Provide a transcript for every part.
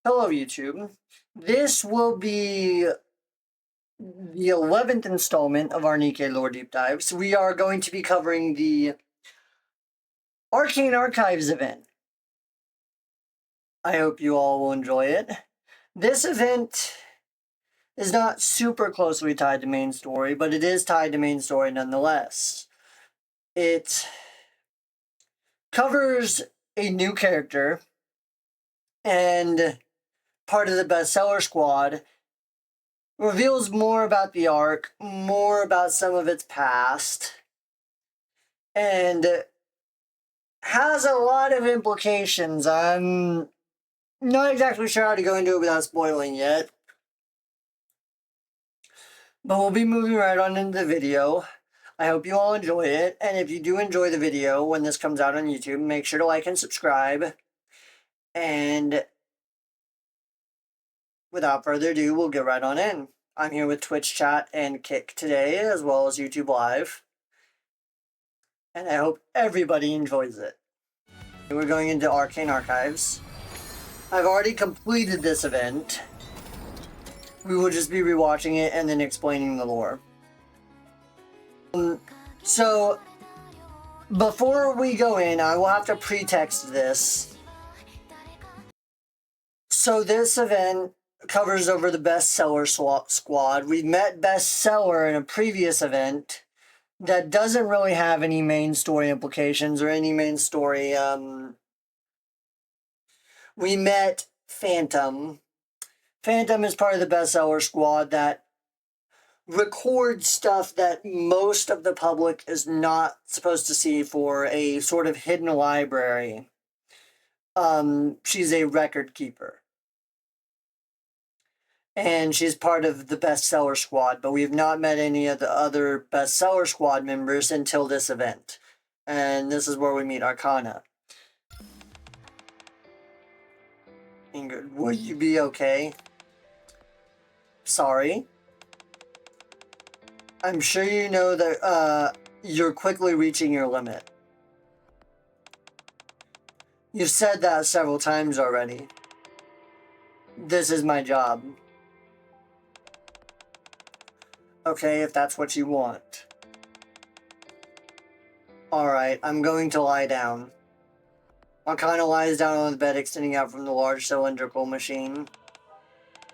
Hello YouTube. This will be the 11th installment of our Nikke Lore Deep Dives. We are going to be covering the Arcane Archives event. I hope you all will enjoy it. This event is not super closely tied to main story, but it is tied to main story nonetheless. It covers a new character and part of the bestseller squad, reveals more about the arc, more about some of its past, and has a lot of implications. I'm not exactly sure how to go into it without spoiling yet, but we'll be moving right on into the video. I hope you all enjoy it, and if you do enjoy the video when this comes out on YouTube, make sure to like and subscribe, and without further ado, we'll get right on in. I'm here with Twitch chat and Kick today, as well as YouTube Live. And I hope everybody enjoys it. We're going into Arcane Archives. I've already completed this event. We will just be rewatching it and then explaining the lore. So, before we go in, I will have to pretext this. So this event covers over the bestseller squad. We met bestseller in a previous event that doesn't really have any main story implications or any main story. We met Phantom. Phantom is part of the bestseller squad that records stuff that most of the public is not supposed to see for a sort of hidden library. She's a record keeper. And she's part of the bestseller squad, but we have not met any of the other bestseller squad members until this event. And this is where we meet Arcana. Ingrid, will you be okay? Sorry. I'm sure you know that you're quickly reaching your limit. You've said that several times already. This is my job. Okay, if that's what you want. Alright, I'm going to lie down. Arcana lies down on the bed extending out from the large cylindrical machine.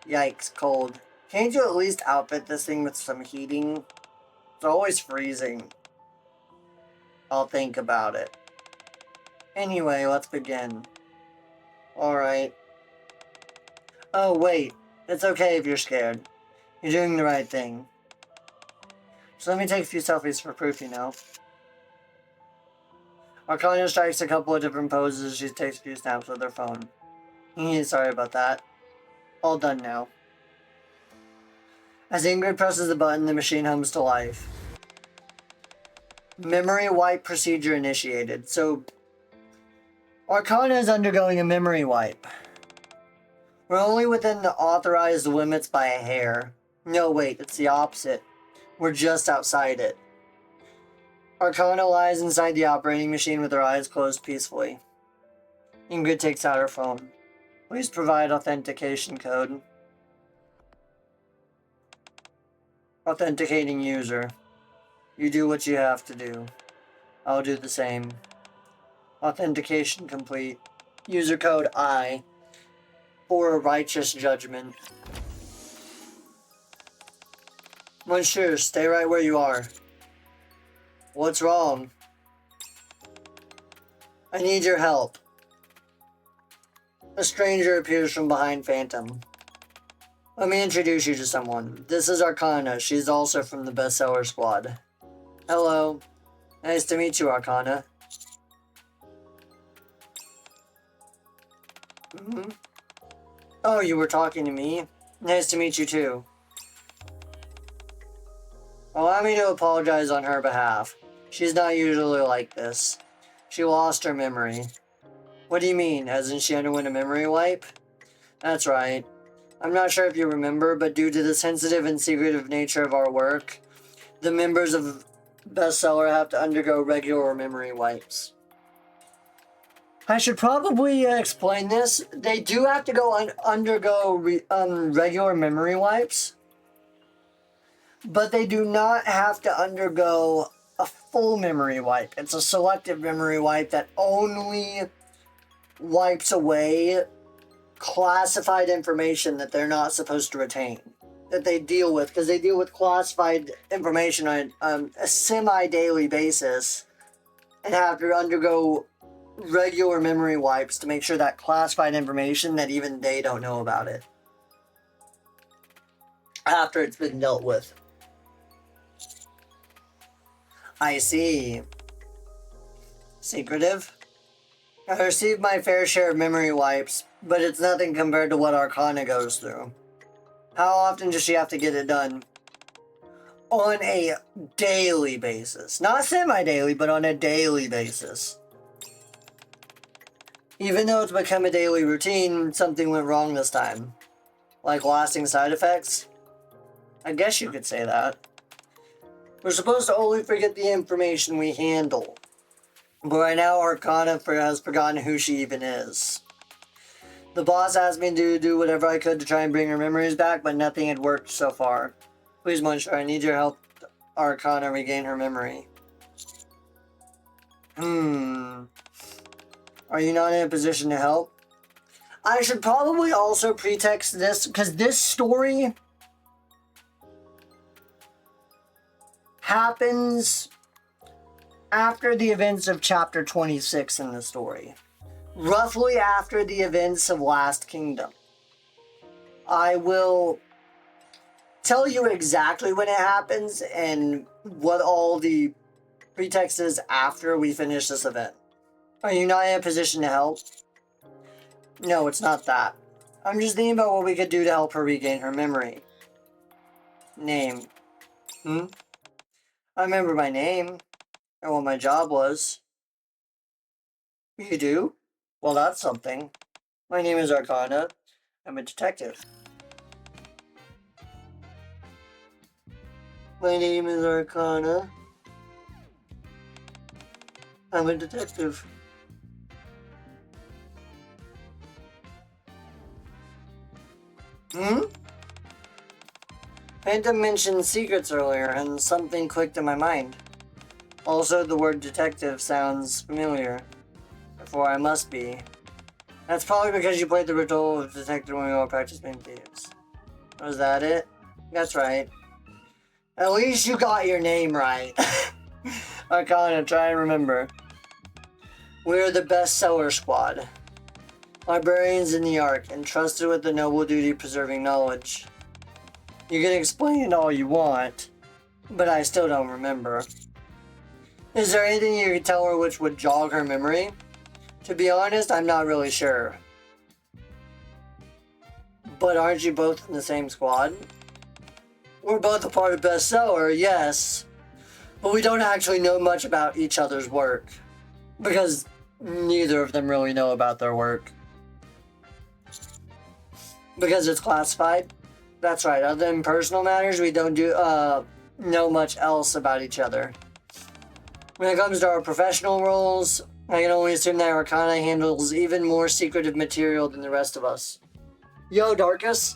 Yikes, cold. Can't you at least outfit this thing with some heating? It's always freezing. I'll think about it. Anyway, let's begin. Alright. Oh, wait. It's okay if you're scared. You're doing the right thing. So let me take a few selfies for proof, you know. Arcana strikes a couple of different poses as she takes a few snaps with her phone. Sorry about that. All done now. As Ingrid presses the button, the machine hums to life. Memory wipe procedure initiated. So, Arcana is undergoing a memory wipe. We're only within the authorized limits by a hair. No, wait, it's the opposite. We're just outside it. Arcana lies inside the operating machine with her eyes closed peacefully. Ingrid takes out her phone. Please provide authentication code. Authenticating user. You do what you have to do. I'll do the same. Authentication complete. User code I. For a righteous judgment. Monsieur, stay right where you are. What's wrong? I need your help. A stranger appears from behind Phantom. Let me introduce you to someone. This is Arcana. She's also from the bestseller squad. Hello. Nice to meet you, Arcana. Oh, you were talking to me? Nice to meet you too. Allow me to apologize on her behalf. She's not usually like this. She lost her memory. What do you mean? Hasn't she underwent a memory wipe? That's right. I'm not sure if you remember, but due to the sensitive and secretive nature of our work, the members of Bestseller have to undergo regular memory wipes. I should probably explain this. They do have to go undergo regular memory wipes, but they do not have to undergo a full memory wipe. It's a selective memory wipe that only wipes away classified information that they're not supposed to retain, that they deal with, because they deal with classified information on a semi-daily basis and have to undergo regular memory wipes to make sure that classified information that even they don't know about it after it's been dealt with. I see. Secretive? I received my fair share of memory wipes, but it's nothing compared to what Arcana goes through. How often does she have to get it done? On a daily basis. Not semi-daily, but on a daily basis. Even though it's become a daily routine, something went wrong this time. Like lasting side effects? I guess you could say that. We're supposed to only forget the information we handle. But right now, Arcana has forgotten who she even is. The boss asked me to do whatever I could to try and bring her memories back, but nothing had worked so far. Please, Monsieur, I need your help, Arcana, regain her memory. Are you not in a position to help? I should probably also pretext this, because this story happens after the events of chapter 26 in the story. Roughly after the events of Last Kingdom. I will tell you exactly when it happens and what all the pretext is after we finish this event. Are you not in a position to help? No, it's not that. I'm just thinking about what we could do to help her regain her memory. Name. I remember my name and what my job was. You do? Well, that's something. My name is Arcana. I'm a detective. My name is Arcana. I'm a detective. Phantom mentioned secrets earlier, and something clicked in my mind. Also, the word detective sounds familiar. Therefore, I must be. That's probably because you played the role of detective when we all practiced being thieves. Was that it? That's right. At least you got your name right. Arcana, try and remember. We're the bestseller squad. Librarians in the Ark, entrusted with the noble duty of preserving knowledge. You can explain it all you want, but I still don't remember. Is there anything you could tell her which would jog her memory? To be honest, I'm not really sure. But aren't you both in the same squad? We're both a part of bestseller, yes. But we don't actually know much about each other's work. Because neither of them really know about their work. Because it's classified? That's right, other than personal matters, we don't know much else about each other. When it comes to our professional roles, I can only assume that Arcana handles even more secretive material than the rest of us. Yo, Darkus?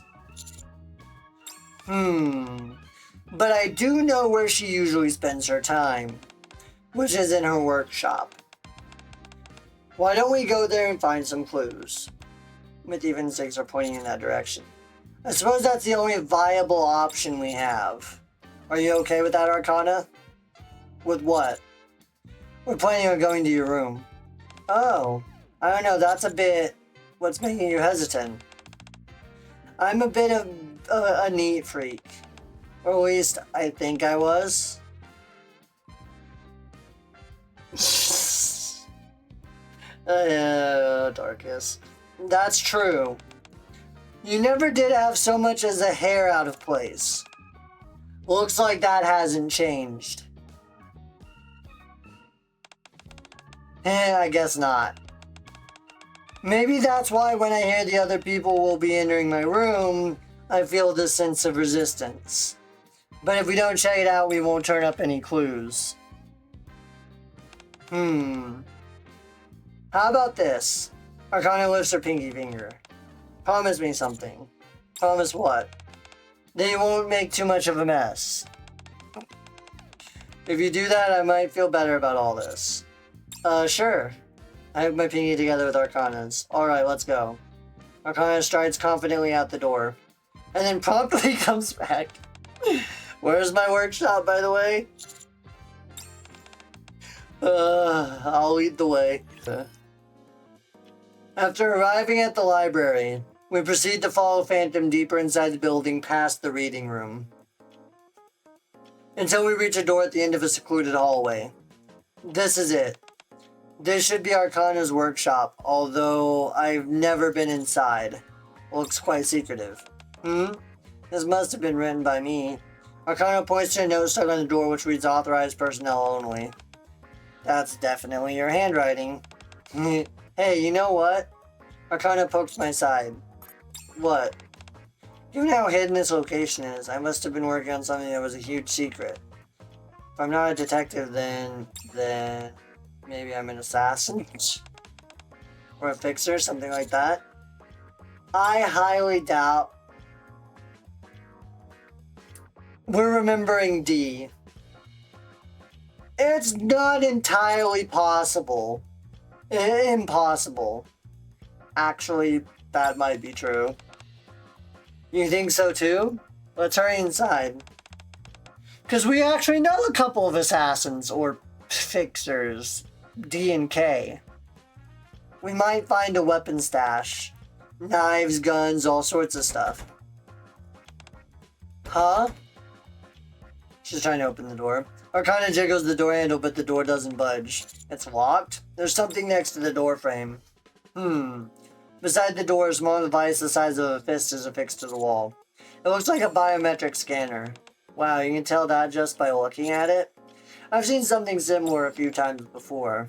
But I do know where she usually spends her time, which is in her workshop. Why don't we go there and find some clues? With even six are pointing in that direction. I suppose that's the only viable option we have. Are you okay with that, Arcana? With what? We're planning on going to your room. Oh, I don't know, that's a bit... What's making you hesitant? I'm a bit of a neat freak. Or at least, I think I was. Darkest. That's true. You never did have so much as a hair out of place. Looks like that hasn't changed. I guess not. Maybe that's why when I hear the other people will be entering my room, I feel this sense of resistance. But if we don't check it out, we won't turn up any clues. How How about this? Arcana lifts her pinky finger. Promise me something. Promise what? That you won't make too much of a mess. If you do that, I might feel better about all this. Sure. I have my pinky together with Arcana's. Alright, let's go. Arcana strides confidently out the door. And then promptly comes back. Where's my workshop, by the way? I'll lead the way. After arriving at the library, we proceed to follow Phantom deeper inside the building past the reading room, until we reach a door at the end of a secluded hallway. This is it. This should be Arcana's workshop, although I've never been inside. Looks quite secretive. This must have been written by me. Arcana points to a note stuck on the door which reads authorized personnel only. That's definitely your handwriting. Hey, you know what? Arcana pokes my side. What? Given how hidden this location is, I must have been working on something that was a huge secret. If I'm not a detective, then maybe I'm an assassin? Or a fixer, something like that. I highly doubt. We're remembering D. It's not entirely possible. Impossible. Actually, that might be true. You think so too? Let's hurry inside. Because we actually know a couple of assassins, or fixers, D and K. We might find a weapon stash. Knives, guns, all sorts of stuff. Huh? She's trying to open the door. Arcana jiggles the door handle, but the door doesn't budge. It's locked? There's something next to the door frame. Beside the door, a small device the size of a fist is affixed to the wall. It looks like a biometric scanner. Wow, you can tell that just by looking at it? I've seen something similar a few times before.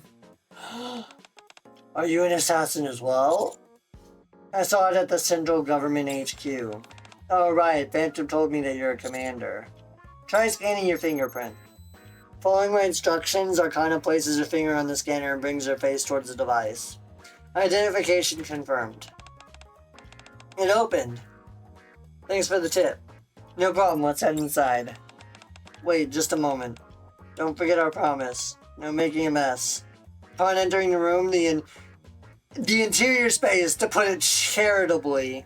Are you an assassin as well? I saw it at the Central Government HQ. Oh right, Phantom told me that you're a commander. Try scanning your fingerprint. Following my instructions, Arcana places her finger on the scanner and brings her face towards the device. Identification confirmed. It opened. Thanks for the tip. No problem, let's head inside. Wait, just a moment. Don't forget our promise. No making a mess. Upon entering the room, the interior space, to put it charitably,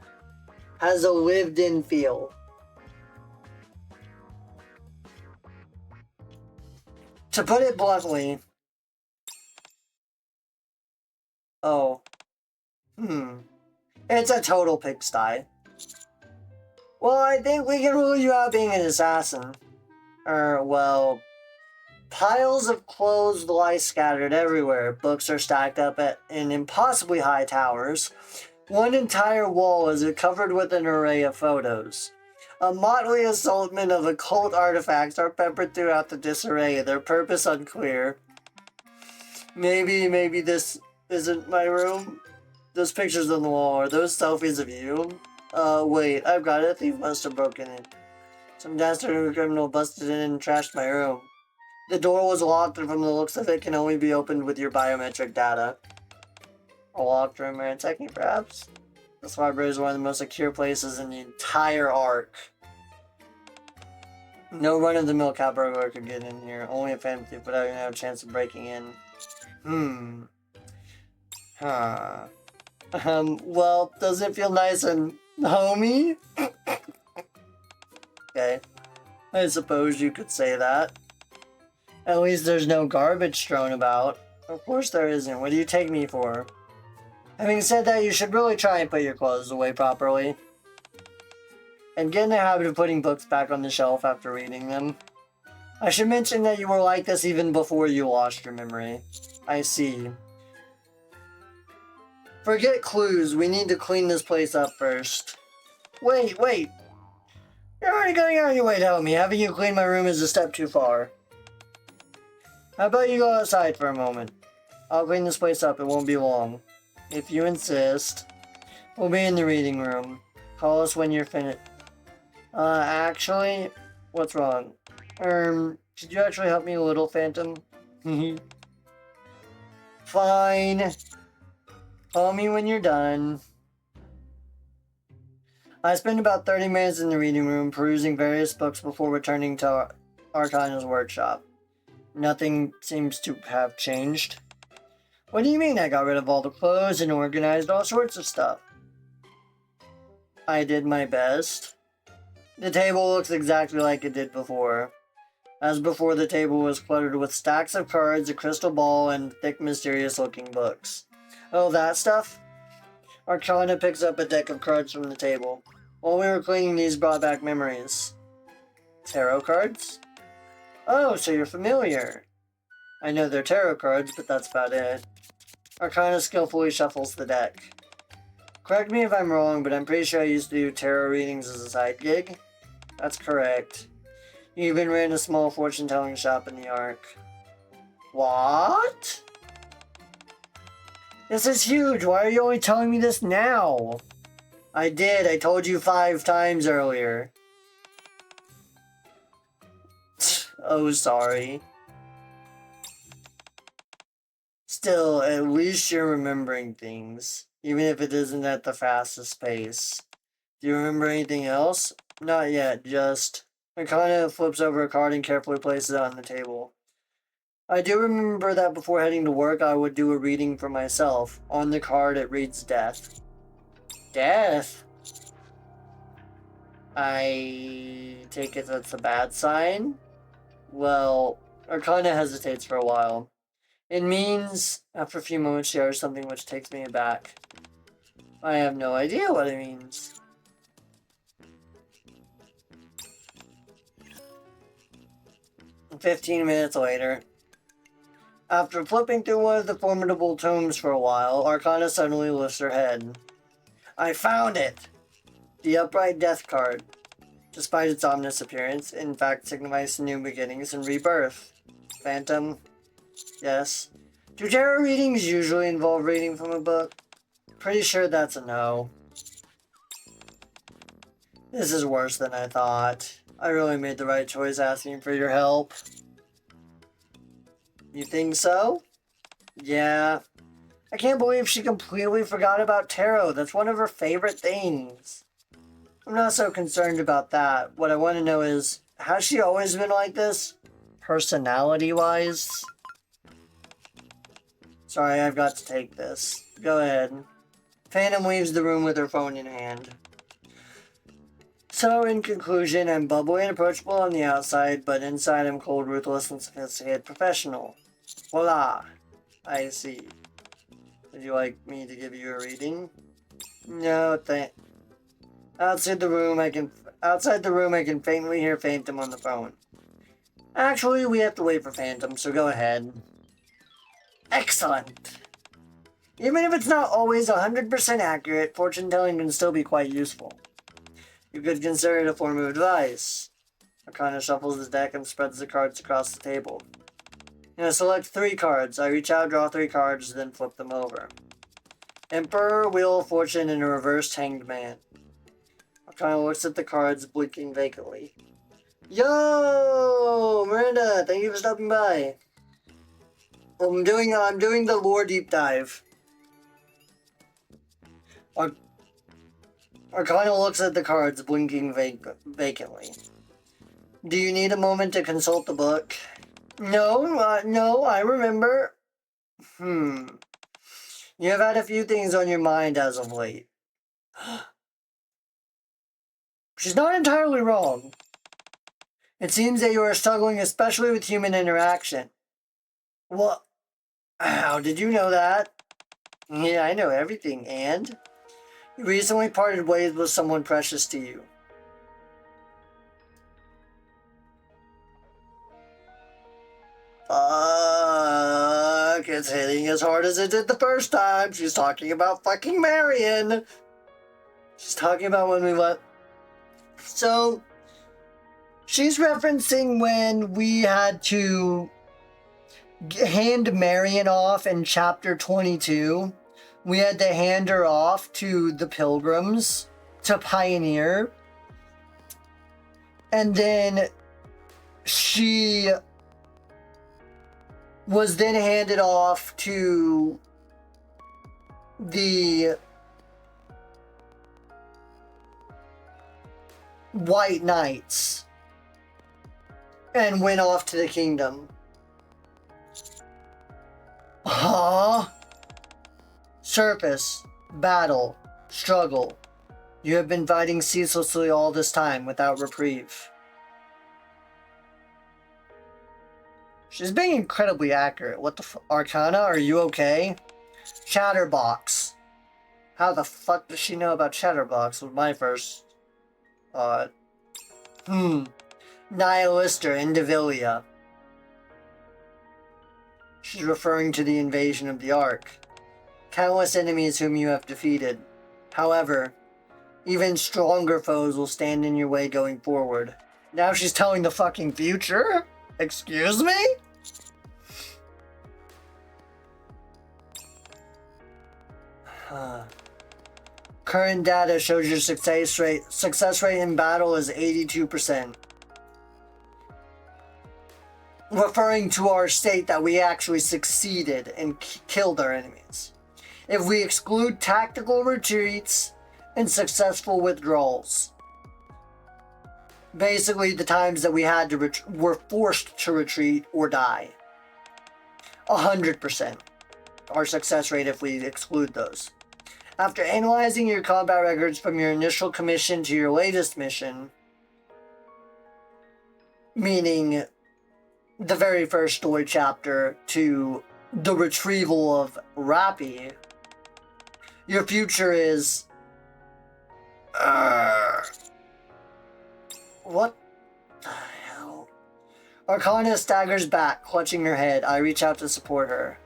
has a lived-in feel. To put it bluntly, it's a total pigsty. Well, I think we can rule you out being an assassin. Well, piles of clothes lie scattered everywhere. Books are stacked up in impossibly high towers. One entire wall is covered with an array of photos. A motley assortment of occult artifacts are peppered throughout the disarray, their purpose unclear. Maybe this isn't my room? Those pictures on the wall, are those selfies of you? Wait, I've got it. A thief must have broken it. Some dastardly criminal busted in and trashed my room. The door was locked, and from the looks of it, can only be opened with your biometric data. A locked room or a technique, perhaps? This library is one of the most secure places in the entire Ark. No run-of-the-mill cat burglar could get in here. Only a phantom thief without even have a chance of breaking in. Well, does it feel nice and homey? Okay. I suppose you could say that. At least there's no garbage strewn about. Of course there isn't. What do you take me for? Having said that, you should really try and put your clothes away properly. And get in the habit of putting books back on the shelf after reading them. I should mention that you were like this even before you lost your memory. I see. Forget clues, we need to clean this place up first. Wait! You're already going out of your way to help me. Having you clean my room is a step too far. How about you go outside for a moment? I'll clean this place up, it won't be long. If you insist. We'll be in the reading room. Call us when you're finished. Actually, what's wrong? Could you actually help me a little, Phantom? Fine. Call me when you're done. I spent about 30 minutes in the reading room, perusing various books before returning to Arcane's workshop. Nothing seems to have changed. What do you mean I got rid of all the clothes and organized all sorts of stuff? I did my best. The table looks exactly like it did before. As before, the table was cluttered with stacks of cards, a crystal ball, and thick, mysterious-looking books. Oh, that stuff? Arcana picks up a deck of cards from the table. While we were cleaning, these brought back memories. Tarot cards? Oh, so you're familiar. I know they're tarot cards, but that's about it. Arcana skillfully shuffles the deck. Correct me if I'm wrong, but I'm pretty sure I used to do tarot readings as a side gig. That's correct. You even ran a small fortune-telling shop in the Ark. What? This is huge. Why are you only telling me this now? I did. I told you 5 times earlier. Oh, sorry. Still, at least you're remembering things. Even if it isn't at the fastest pace. Do you remember anything else? Not yet, just... Arcana flips over a card and carefully places it on the table. I do remember that before heading to work, I would do a reading for myself. On the card, it reads death. Death? I take it that's a bad sign? Well, Arcana hesitates for a while. It means, after a few moments, she utters something which takes me aback. I have no idea what it means. And 15 minutes later. After flipping through one of the formidable tomes for a while, Arcana suddenly lifts her head. I found it! The upright death card. Despite its ominous appearance, in fact signifies new beginnings and rebirth. Phantom? Yes. Do tarot readings usually involve reading from a book? Pretty sure that's a no. This is worse than I thought. I really made the right choice asking for your help. You think so? Yeah. I can't believe she completely forgot about tarot. That's one of her favorite things. I'm not so concerned about that. What I want to know is, has she always been like this? Personality-wise? Sorry, I've got to take this. Go ahead. Phantom leaves the room with her phone in hand. So, in conclusion, I'm bubbly and approachable on the outside, but inside I'm cold, ruthless, and sophisticated professional. Voila! I see. Would you like me to give you a reading? No, Outside the room, I can faintly hear Phantom on the phone. Actually, we have to wait for Phantom, so go ahead. Excellent! Even if it's not always 100% accurate, fortune-telling can still be quite useful. You could consider it a form of advice. Arcana shuffles the deck and spreads the cards across the table. Select 3 cards. I reach out, draw 3 cards, then flip them over. Emperor, Wheel of Fortune, and a reversed Hanged Man. Arcana looks at the cards, blinking vacantly. Yo! Miranda, thank you for stopping by. I'm doing the Lore Deep Dive. Arcana looks at the cards, blinking vacantly. Do you need a moment to consult the book? No, I remember. You have had a few things on your mind as of late. She's not entirely wrong. It seems that you are struggling especially with human interaction. Well, how did you know that? Yeah, I know everything, and? You recently parted ways with someone precious to you. Fuck, it's hitting as hard as it did the first time. She's talking about fucking Marion. She's talking about when we went. So, she's referencing when we had to hand Marion off in chapter 22. We had to hand her off to the pilgrims to pioneer. And then she was then handed off to the White Knights and went off to the kingdom. Huh? Surface, battle, struggle. You have been fighting ceaselessly all this time without reprieve. She's being incredibly accurate. What the Arcana, are you okay? Chatterbox. How the fuck does she know about Chatterbox was my first thought. Nihilister, Indivilia. She's referring to the invasion of the Ark. Countless enemies whom you have defeated. However, even stronger foes will stand in your way going forward. Now she's telling the fucking future? Excuse me? Current data shows your success rate in battle is 82%. Referring to our state that we actually succeeded and killed our enemies. If we exclude tactical retreats and successful withdrawals. Basically the times that we had to were forced to retreat or die. 100%. Our success rate if we exclude those. After analyzing your combat records from your initial commission to your latest mission, meaning the very first story chapter to the retrieval of Rappy, your future is... what the hell? Arcana staggers back, clutching her head. I reach out to support her.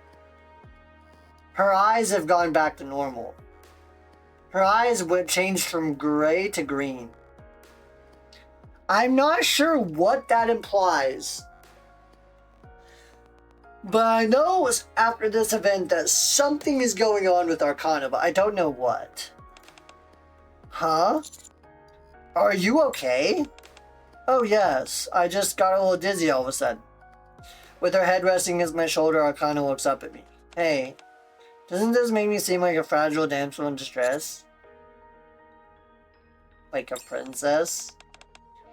Her eyes have gone back to normal. Her eyes would change from gray to green. I'm not sure what that implies. But I know after this event that something is going on with Arcana, but I don't know what. Huh? Are you okay? Oh yes, I just got a little dizzy all of a sudden. With her head resting against my shoulder, Arcana looks up at me. Hey, doesn't this make me seem like a fragile damsel in distress? Like a princess?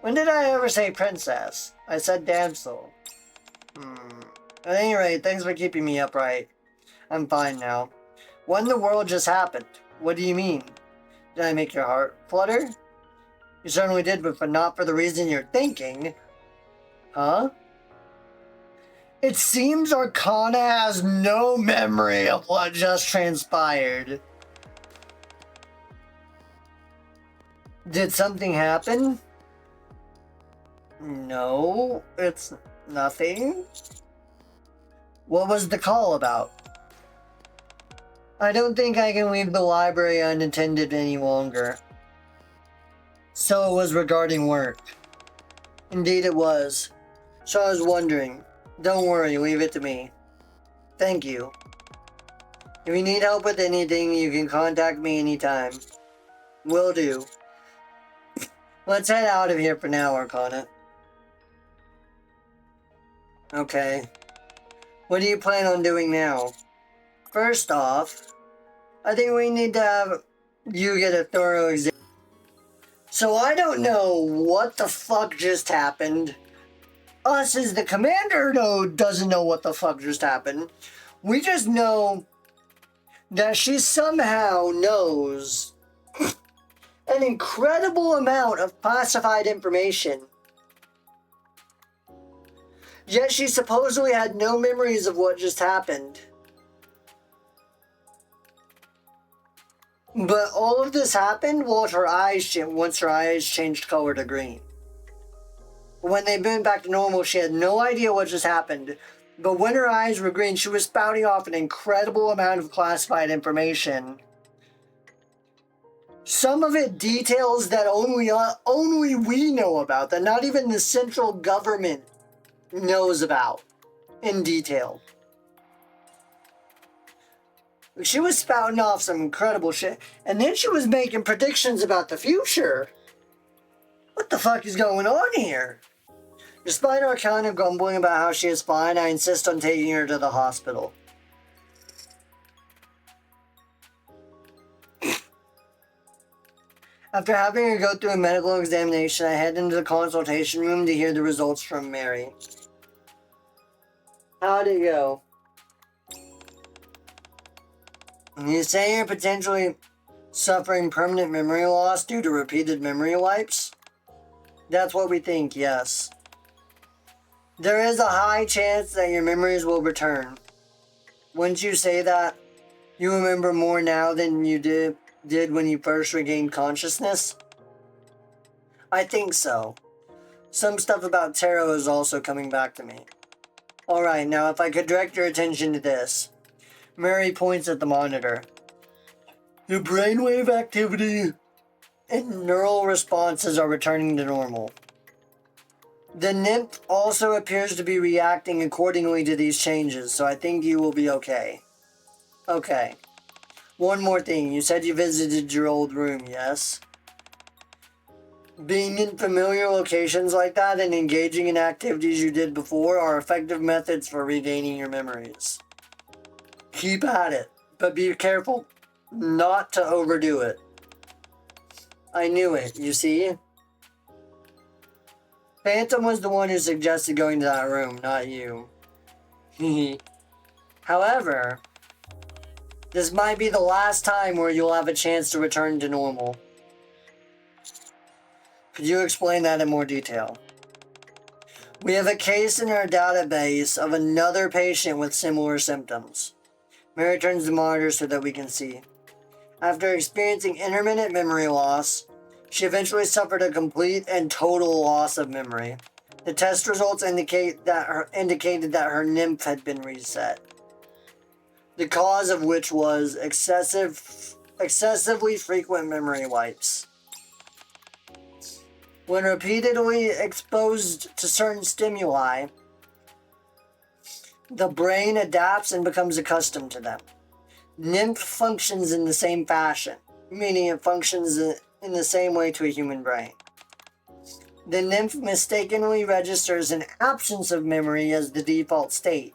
When did I ever say princess? I said damsel. At any rate, thanks for keeping me upright. I'm fine now. What in the world just happened? What do you mean? Did I make your heart flutter? You certainly did, but not for the reason you're thinking. Huh? It seems Arcana has no memory of what just transpired. Did something happen? No, it's nothing. What was the call about? I don't think I can leave the library unattended any longer. So it was regarding work. Indeed it was. So I was wondering. Don't worry, leave it to me. Thank you. If you need help with anything, you can contact me anytime. Will do. Let's head out of here for now, Arcana. Okay. What do you plan on doing now? First off, I think we need to have you get a thorough exam. So I don't know what the fuck just happened. Us as the commander doesn't know what the fuck just happened. We just know that she somehow knows an incredible amount of classified information. Yet she supposedly had no memories of what just happened. But all of this happened once her eyes changed color to green. When they went back to normal, she had no idea what just happened. But when her eyes were green, she was spouting off an incredible amount of classified information. Some of it details that only we know about, that not even the central government knows about in detail. She was spouting off some incredible shit. And then she was making predictions about the future. What the fuck is going on here? Despite Arcana grumbling about how she is fine, I insist on taking her to the hospital. After having her go through a medical examination, I head into the consultation room to hear the results from Mary. How'd it go? You say you're potentially suffering permanent memory loss due to repeated memory wipes? That's what we think, yes. There is a high chance that your memories will return. Wouldn't you say that you remember more now than you did when you first regained consciousness? I think so. Some stuff about tarot is also coming back to me. Alright, now if I could direct your attention to this. Mary points at the monitor. Your brainwave activity and neural responses are returning to normal. The nymph also appears to be reacting accordingly to these changes, so I think you will be okay. Okay. One more thing. You said you visited your old room, yes? Being in familiar locations like that and engaging in activities you did before are effective methods for regaining your memories. Keep at it, but be careful not to overdo it. I knew it, you see? Phantom was the one who suggested going to that room, not you. However, this might be the last time where you'll have a chance to return to normal. Could you explain that in more detail? We have a case in our database of another patient with similar symptoms. Mary turns the monitor so that we can see. After experiencing intermittent memory loss, she eventually suffered a complete and total loss of memory. The test results indicated that her nymph had been reset. The cause of which was excessively frequent memory wipes. When repeatedly exposed to certain stimuli, the brain adapts and becomes accustomed to them. Nymph functions in the same fashion, meaning it functions in the same way to a human brain. The nymph mistakenly registers an absence of memory as the default state,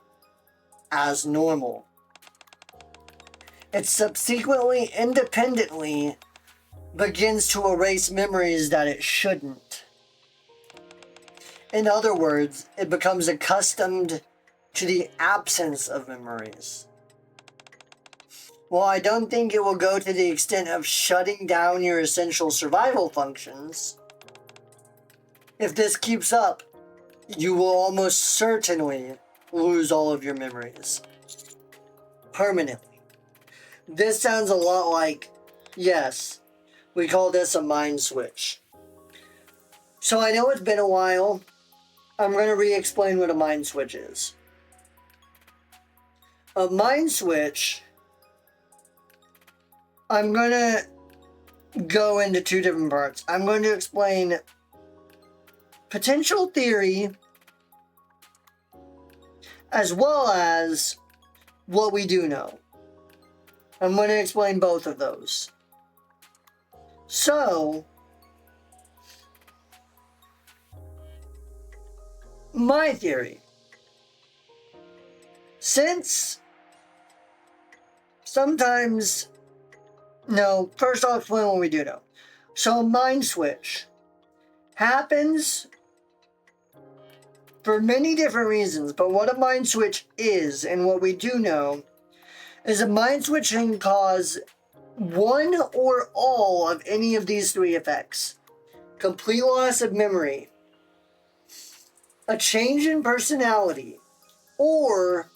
as normal. It subsequently, independently, begins to erase memories that it shouldn't. In other words, it becomes accustomed to the absence of memories. While I don't think it will go to the extent of shutting down your essential survival functions, if this keeps up, you will almost certainly lose all of your memories. Permanently. This sounds a lot like, yes, we call this a mind switch. So I know it's been a while. I'm going to re-explain what a mind switch is. A mind switch, I'm going to go into two different parts. I'm going to explain potential theory as well as what we do know. I'm going to explain both of those. So, my theory. Since sometimes, no, first I'll explain what we do know. So a mind switch happens for many different reasons, but what a mind switch is, and what we do know, is a mind switch can cause one or all of any of these three effects. Complete loss of memory, a change in personality, or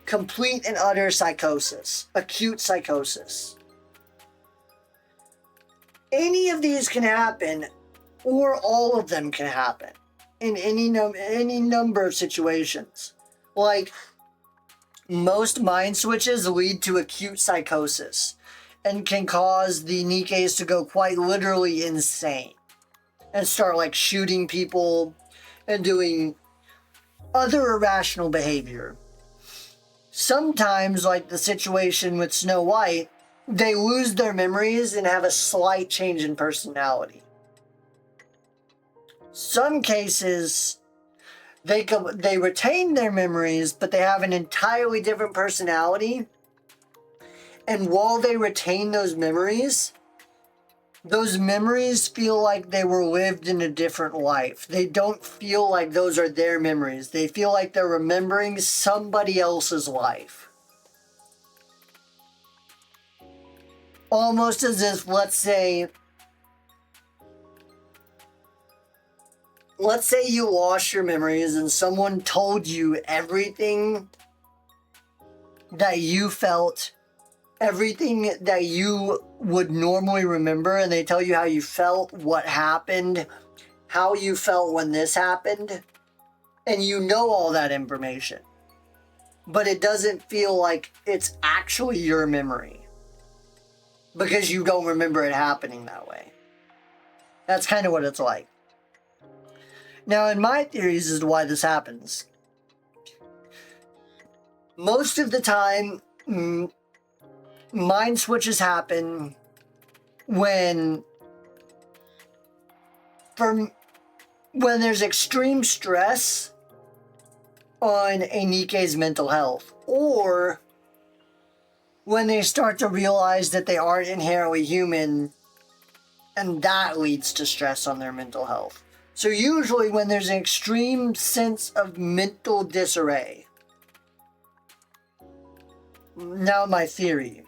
complete and utter psychosis, acute psychosis. Any of these can happen, or all of them can happen in any number of situations. Like, most mind switches lead to acute psychosis and can cause the Nikkes to go quite literally insane and start like shooting people and doing other irrational behavior. Sometimes, like the situation with Snow White, they lose their memories and have a slight change in personality. Some cases, they retain their memories, but they have an entirely different personality. And while they retain those memories, those memories feel like they were lived in a different life. They don't feel like those are their memories. They feel like they're remembering somebody else's life. Almost as if, let's say you lost your memories and someone told you everything that you felt, everything that you would normally remember, and they tell you how you felt, what happened, how you felt when this happened, and you know all that information. But it doesn't feel like it's actually your memory because you don't remember it happening that way. That's kind of what it's like. Now, in my theories as to why this happens, most of the time, mind switches happen when there's extreme stress on a Nikke's mental health, or when they start to realize that they aren't inherently human, and that leads to stress on their mental health. So usually when there's an extreme sense of mental disarray. Now my theory.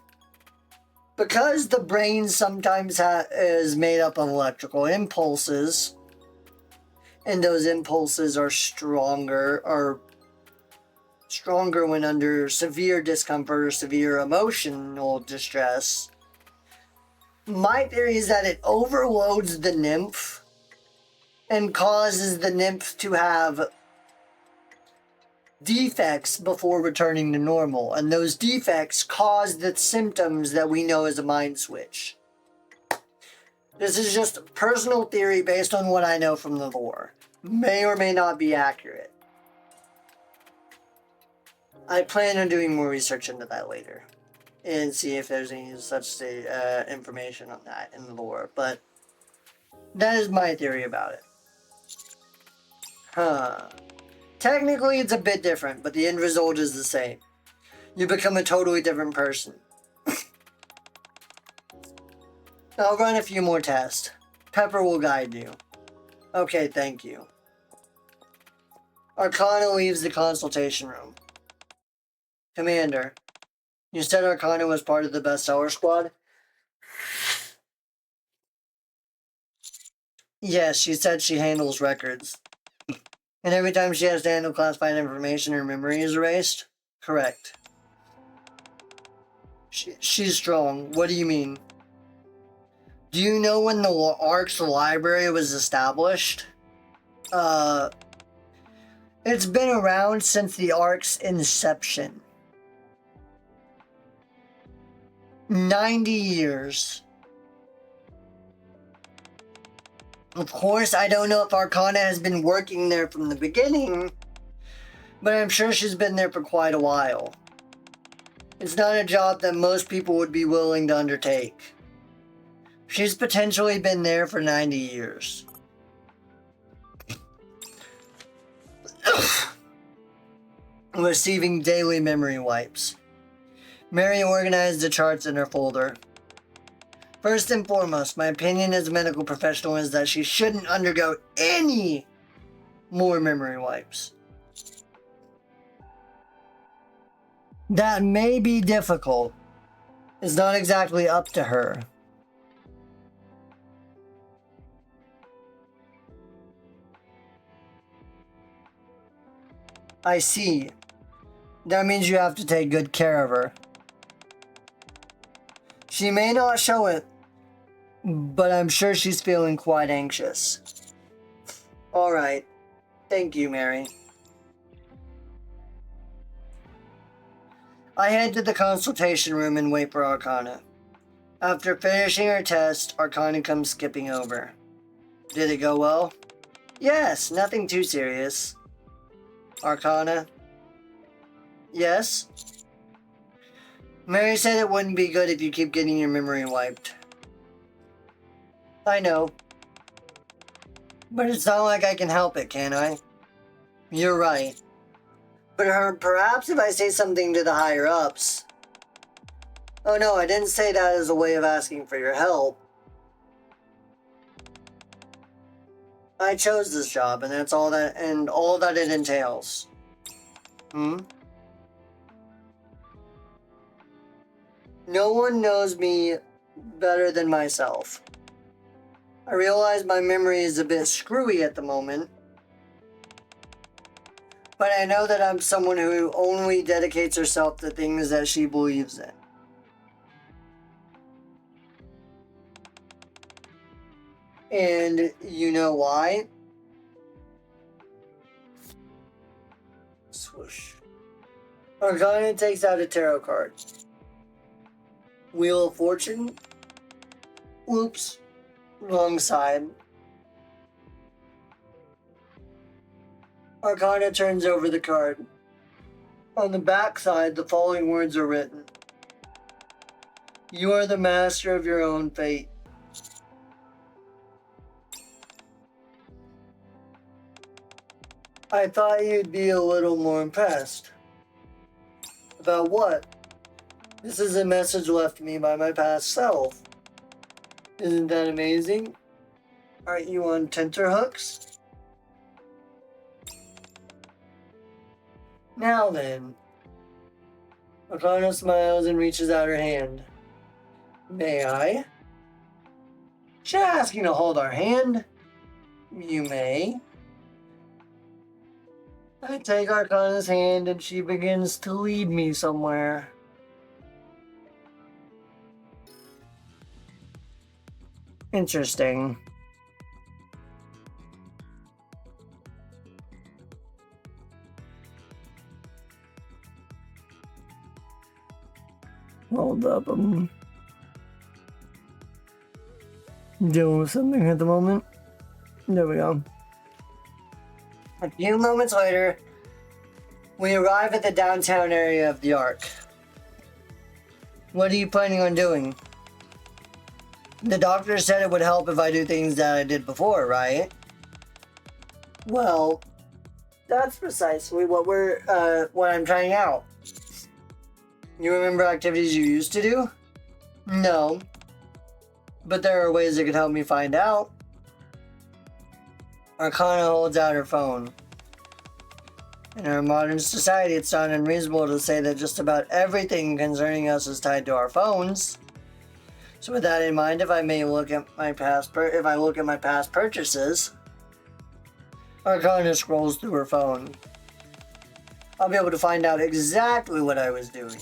Because the brain sometimes is made up of electrical impulses, and those impulses are stronger when under severe discomfort or severe emotional distress, my theory is that it overloads the nymph and causes the nymph to have defects before returning to normal, and those defects cause the symptoms that we know as a mind switch. This is just personal theory based on what I know from the lore. May or may not be accurate. I plan on doing more research into that later and see if there's any such information on that in the lore, but that is my theory about it. Technically, it's a bit different, but the end result is the same. You become a totally different person. I'll run a few more tests. Pepper will guide you. Okay, thank you. Arcana leaves the consultation room. Commander, you said Arcana was part of the bestseller squad? Yes, she said she handles records. And every time she has to handle classified information, her memory is erased? Correct. She's strong. What do you mean? Do you know when the Ark's library was established? It's been around since the Ark's inception. 90 years. Of course, I don't know if Arcana has been working there from the beginning, but I'm sure she's been there for quite a while. It's not a job that most people would be willing to undertake. She's potentially been there for 90 years. Receiving daily memory wipes. Mary organized the charts in her folder. First and foremost, my opinion as a medical professional is that she shouldn't undergo any more memory wipes. That may be difficult. It's not exactly up to her. I see. That means you have to take good care of her. She may not show it, but I'm sure she's feeling quite anxious. Alright. Thank you, Mary. I head to the consultation room and wait for Arcana. After finishing her test, Arcana comes skipping over. Did it go well? Yes, nothing too serious. Arcana? Yes? Mary said it wouldn't be good if you keep getting your memory wiped. I know. But it's not like I can help it, can I? You're right. But perhaps if I say something to the higher-ups... Oh no, I didn't say that as a way of asking for your help. I chose this job, and that's all that, and all that it entails. No one knows me better than myself. I realize my memory is a bit screwy at the moment, but I know that I'm someone who only dedicates herself to things that she believes in. And you know why? Swoosh. Arcane takes out a tarot card. Wheel of Fortune. Oops. Wrong side. Arcana turns over the card. On the back side, the following words are written. You are the master of your own fate. I thought you'd be a little more impressed. About what? This is a message left me by my past self. Isn't that amazing? Aren't you on tenterhooks? Now then. Arcana smiles and reaches out her hand. May I? She's asking to hold our hand. You may. I take Arcana's hand and she begins to lead me somewhere. Interesting. Hold up, I'm dealing with something at the moment. There we go. A few moments later, we arrive at the downtown area of the Ark. What are you planning on doing? The doctor said it would help if I do things that I did before, right? Well, that's precisely what I'm trying out. You remember activities you used to do? No. But there are ways that could help me find out. Arcana holds out her phone. In our modern society, it's not unreasonable to say that just about everything concerning us is tied to our phones. So with that in mind, if I look at my past purchases, Arcana scrolls through her phone. I'll be able to find out exactly what I was doing.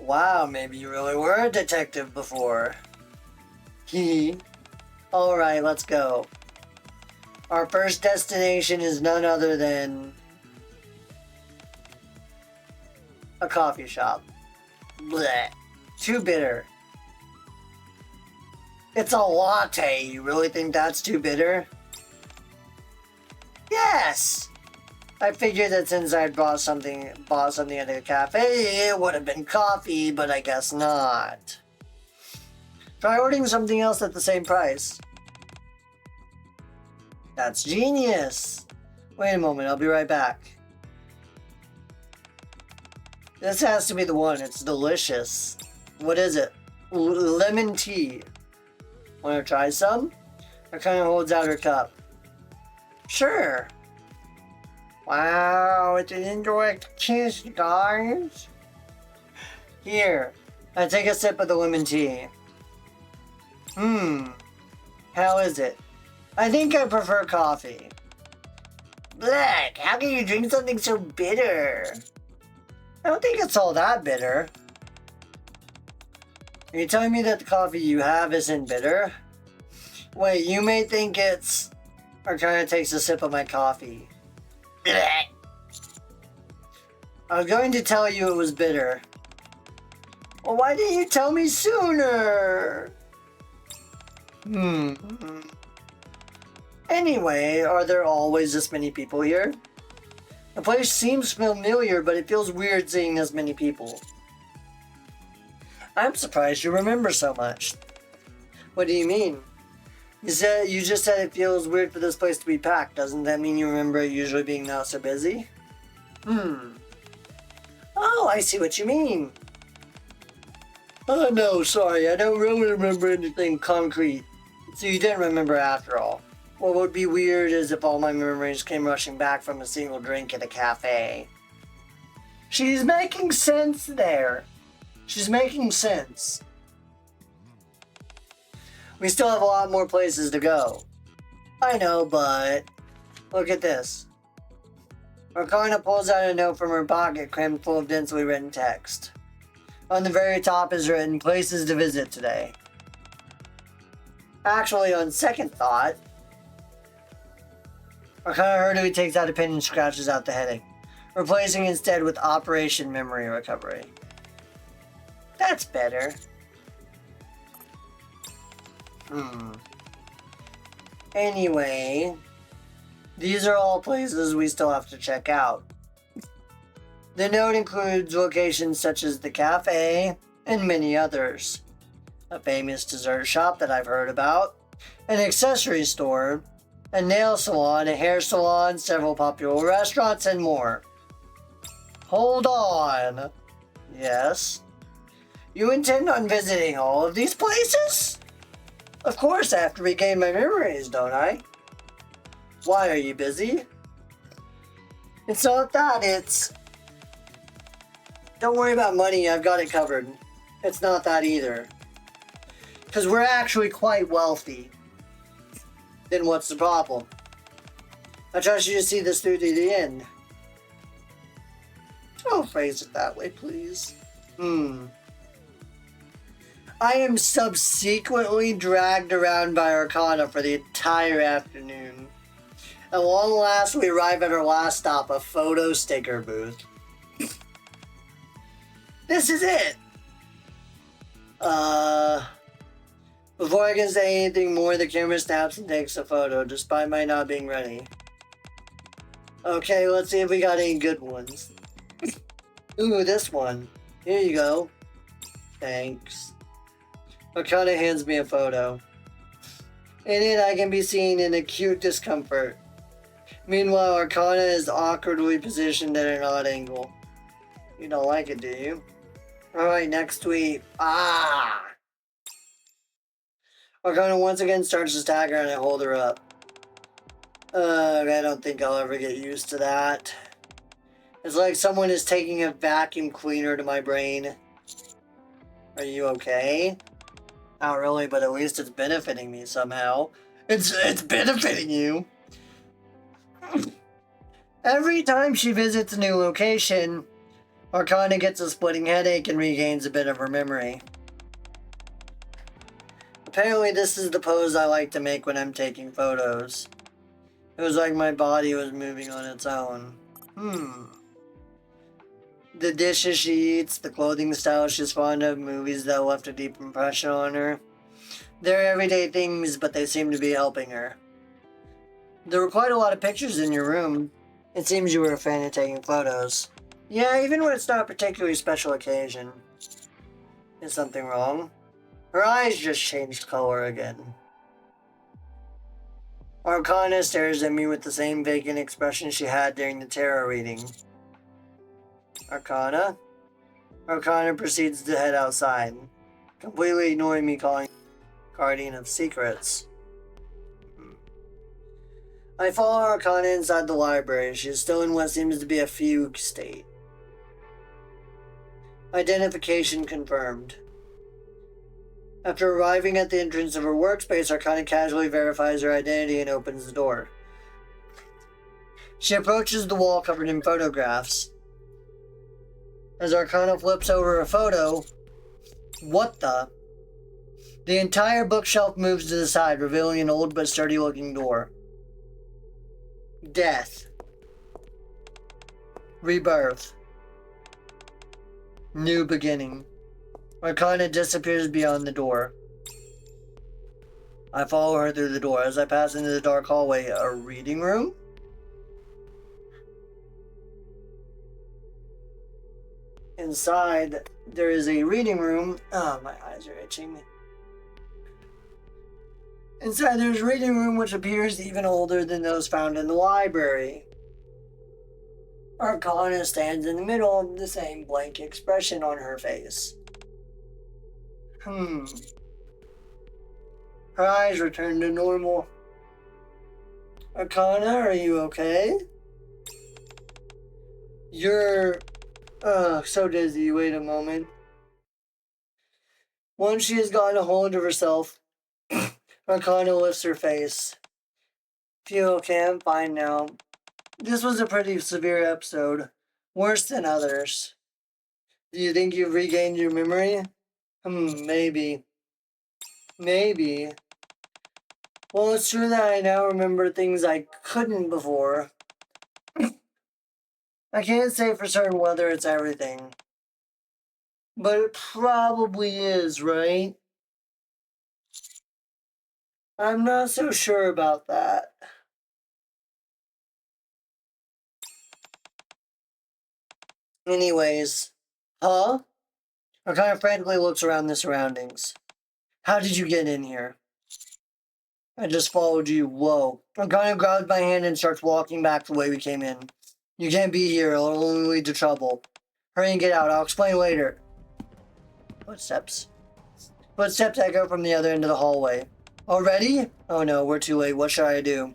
Wow, maybe you really were a detective before. Hee. Alright, let's go. Our first destination is none other than a coffee shop. Blech. Too bitter. It's a latte. You really think that's too bitter? Yes! I figured that since I'd bought something at the cafe, it would have been coffee, but I guess not. Try ordering something else at the same price. That's genius! Wait a moment, I'll be right back. This has to be the one, it's delicious. What is it? Lemon tea. Wanna try some? Her kind of holds out her cup. Sure. Wow, it's an indirect kiss, guys. Here, I take a sip of the lemon tea. How is it? I think I prefer coffee. Blech, how can you drink something so bitter? I don't think it's all that bitter. Are you telling me that the coffee you have isn't bitter? Wait, you may think it's... Arcana takes a sip of my coffee. Blech. I was going to tell you it was bitter. Well, why didn't you tell me sooner? Anyway, are there always this many people here? The place seems familiar, but it feels weird seeing this many people. I'm surprised you remember so much. What do you mean? You just said it feels weird for this place to be packed. Doesn't that mean you remember it usually being not so busy? Oh, I see what you mean. Oh no, sorry, I don't really remember anything concrete. So you didn't remember after all. What would be weird is if all my memories came rushing back from a single drink at a cafe. She's making sense there. She's making sense. We still have a lot more places to go. I know, but look at this. Arcana pulls out a note from her pocket crammed full of densely written text. On the very top is written, places to visit today. Actually, on second thought, Arcana hurriedly takes out a pen and scratches out the heading, replacing instead with Operation Memory Recovery. That's better. Anyway, these are all places we still have to check out. The note includes locations such as the cafe and many others. A famous dessert shop that I've heard about, an accessory store, a nail salon, a hair salon, several popular restaurants, and more. Hold on. Yes? You intend on visiting all of these places? Of course, I have to regain my memories, don't I? Why, are you busy? It's not that, it's... Don't worry about money, I've got it covered. It's not that either. Because we're actually quite wealthy. Then what's the problem? I trust you to see this through to the end. Don't phrase it that way, please. I am subsequently dragged around by Arcana for the entire afternoon. At long last, we arrive at our last stop, a photo sticker booth. This is it! Before I can say anything more, the camera snaps and takes a photo, despite my not being ready. Okay, let's see if we got any good ones. Ooh, this one. Here you go. Thanks. Arcana hands me a photo. In it, I can be seen in acute discomfort. Meanwhile, Arcana is awkwardly positioned at an odd angle. You don't like it, do you? Alright, next tweet. Arcana once again starts to stagger and I hold her up. I don't think I'll ever get used to that. It's like someone is taking a vacuum cleaner to my brain. Are you okay? Not really, but at least it's benefiting me somehow. It's benefiting you. Every time she visits a new location, Arcana gets a splitting headache and regains a bit of her memory. Apparently this is the pose I like to make when I'm taking photos. It was like my body was moving on its own. The dishes she eats, the clothing style she's fond of, movies that left a deep impression on her. They're everyday things, but they seem to be helping her. There were quite a lot of pictures in your room. It seems you were a fan of taking photos. Yeah, even when it's not a particularly special occasion. Is something wrong? Her eyes just changed color again. Arcana stares at me with the same vacant expression she had during the tarot reading. Arcana? Arcana proceeds to head outside, completely ignoring me calling Guardian of Secrets. I follow Arcana inside the library. She is still in what seems to be a fugue state. Identification confirmed. After arriving at the entrance of her workspace, Arcana casually verifies her identity and opens the door. She approaches the wall covered in photographs. As Arcana flips over a photo, what the? The entire bookshelf moves to the side, revealing an old but sturdy looking door. Death. Rebirth. New beginning. Arcana disappears beyond the door. I follow her through the door. As I pass into the dark hallway, a reading room? Inside, there is a reading room. Oh, my eyes are itching. Inside, there's a reading room which appears even older than those found in the library. Arcana stands in the middle of the same blank expression on her face. Her eyes return to normal. Arcana, are you okay? You're... so dizzy. Wait a moment. Once she has gotten a hold of herself, Arcana lifts her face. Feel okay? I'm fine now. This was a pretty severe episode. Worse than others. Do you think you've regained your memory? Maybe. Maybe. Well, it's true that I now remember things I couldn't before. I can't say for certain whether it's everything. But it probably is, right? I'm not so sure about that. Anyways. Huh? I kind of frantically looks around the surroundings. How did you get in here? I just followed you. Whoa. I kind of grabs my hand and starts walking back the way we came in. You can't be here. It'll only lead to trouble. Hurry and get out. I'll explain later. Footsteps. Footsteps echo from the other end of the hallway. Already? Oh no, we're too late. What should I do?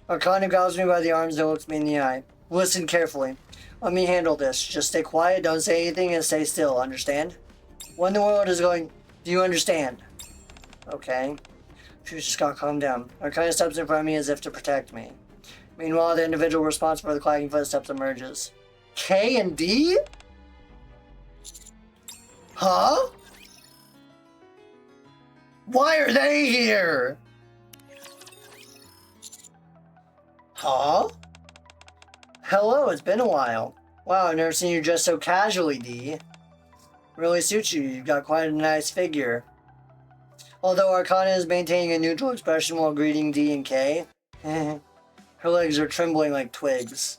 Arcana grabs me by the arms and looks me in the eye. Listen carefully. Let me handle this. Just stay quiet, don't say anything, and stay still. Understand? What in the world is going... Do you understand? Okay. She just got calmed down. Arcana steps in front of me as if to protect me. Meanwhile, the individual responsible for the clacking footsteps emerges. K and D? Huh? Why are they here? Huh? Hello, it's been a while. Wow, I've never seen you dressed so casually, D. Really suits you. You've got quite a nice figure. Although Arcana is maintaining a neutral expression while greeting D and K, her legs are trembling like twigs.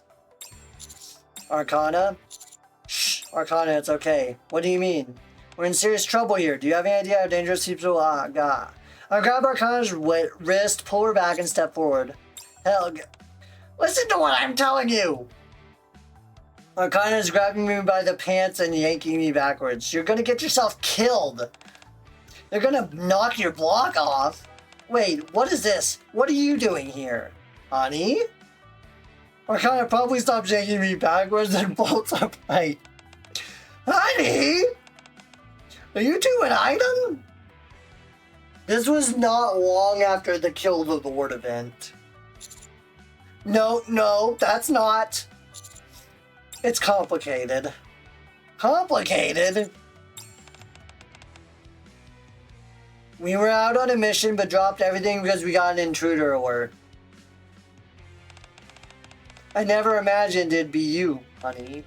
Arcana? Shh, Arcana, it's okay. What do you mean? We're in serious trouble here. Do you have any idea how dangerous people are? I grab Arcana's wrist, pull her back, and step forward. Helg, listen to what I'm telling you! Arcana is grabbing me by the pants and yanking me backwards. You're gonna get yourself killed! They're gonna knock your block off! Wait, what is this? What are you doing here? Honey? Arcana probably stops yanking me backwards and bolts upright. Honey? Are you two an item? This was not long after the Kill the Lord event. No, that's not. It's complicated. Complicated? We were out on a mission but dropped everything because we got an intruder alert. I never imagined it'd be you, honey.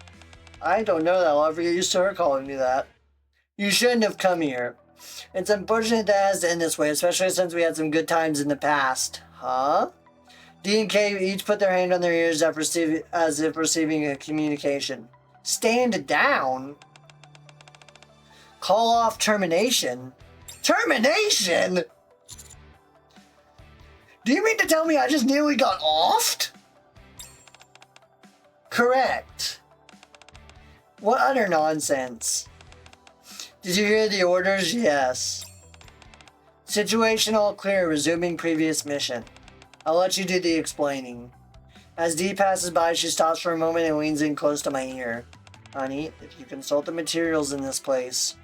I don't know that I'll ever get used to her calling me that. You shouldn't have come here. It's unfortunate that it has to end this way, especially since we had some good times in the past. Huh? D and K each put their hand on their ears as if receiving a communication. Stand down? Call off termination? Termination? Do you mean to tell me I just nearly got offed? Correct. What utter nonsense. Did you hear the orders? Yes. Situation all clear, resuming previous mission. I'll let you do the explaining. As Dee passes by, she stops for a moment and leans in close to my ear. Honey, if you consult the materials in this place,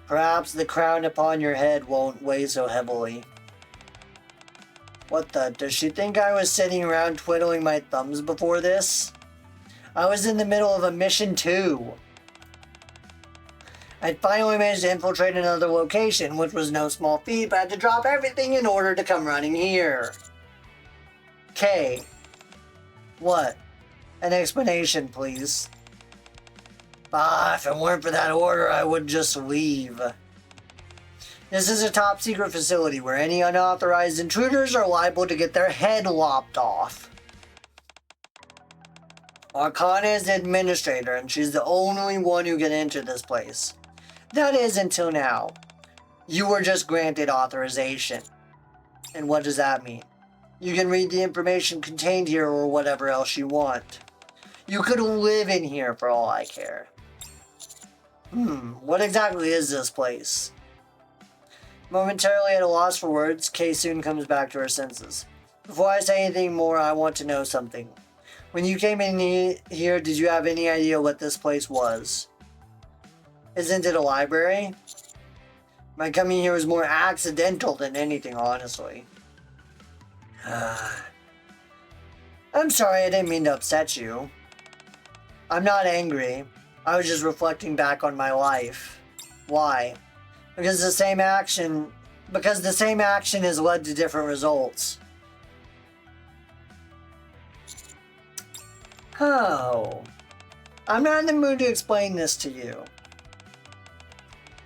perhaps the crown upon your head won't weigh so heavily. What the? Does she think I was sitting around twiddling my thumbs before this? I was in the middle of a mission too. I'd finally managed to infiltrate another location, which was no small feat, but I had to drop everything in order to come running here. K. What? An explanation, please. If it weren't for that order, I would just leave. This is a top secret facility where any unauthorized intruders are liable to get their head lopped off. Arcana is the administrator, and she's the only one who can enter this place. That is, until now. You were just granted authorization. And what does that mean? You can read the information contained here or whatever else you want. You could live in here for all I care. What exactly is this place? Momentarily at a loss for words, Kay soon comes back to her senses. Before I say anything more, I want to know something. When you came in here, did you have any idea what this place was? Isn't it a library? My coming here was more accidental than anything, honestly. I'm sorry, I didn't mean to upset you. I'm not angry. I was just reflecting back on my life. Why? Because the same action has led to different results. Oh. I'm not in the mood to explain this to you.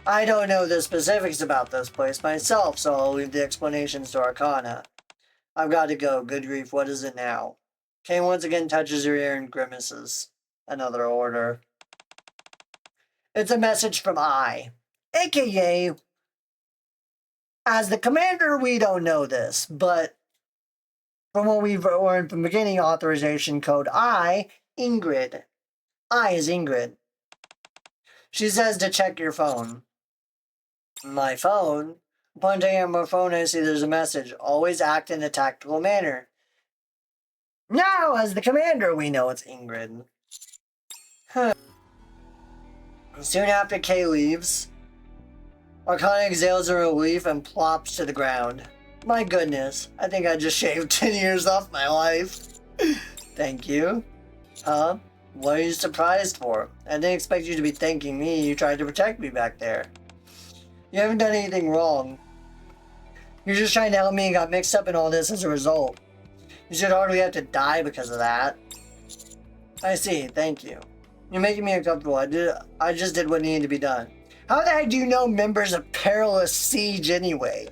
I don't know the specifics about this place myself, so I'll leave the explanations to Arcana. I've got to go. Good grief, what is it now? Kane once again touches her ear and grimaces. Another order. It's a message from I. AKA, as the commander, we don't know this, but from what we've learned from beginning authorization code I, Ingrid. I is Ingrid. She says to check your phone. My phone? Upon taking out my phone, I see there's a message. Always act in a tactical manner. Now, as the commander, we know it's Ingrid. Soon after Kay leaves, Arcana exhales in relief and plops to the ground. My goodness, I think I just shaved 10 years off my life. Thank you. Huh? What are you surprised for? I didn't expect you to be thanking me. You tried to protect me back there. You haven't done anything wrong. You're just trying to help me and got mixed up in all this as a result. You should hardly have to die because of that. I see, thank you. You're making me uncomfortable. I just did what needed to be done. How the heck do you know members of Perilous Siege anyway?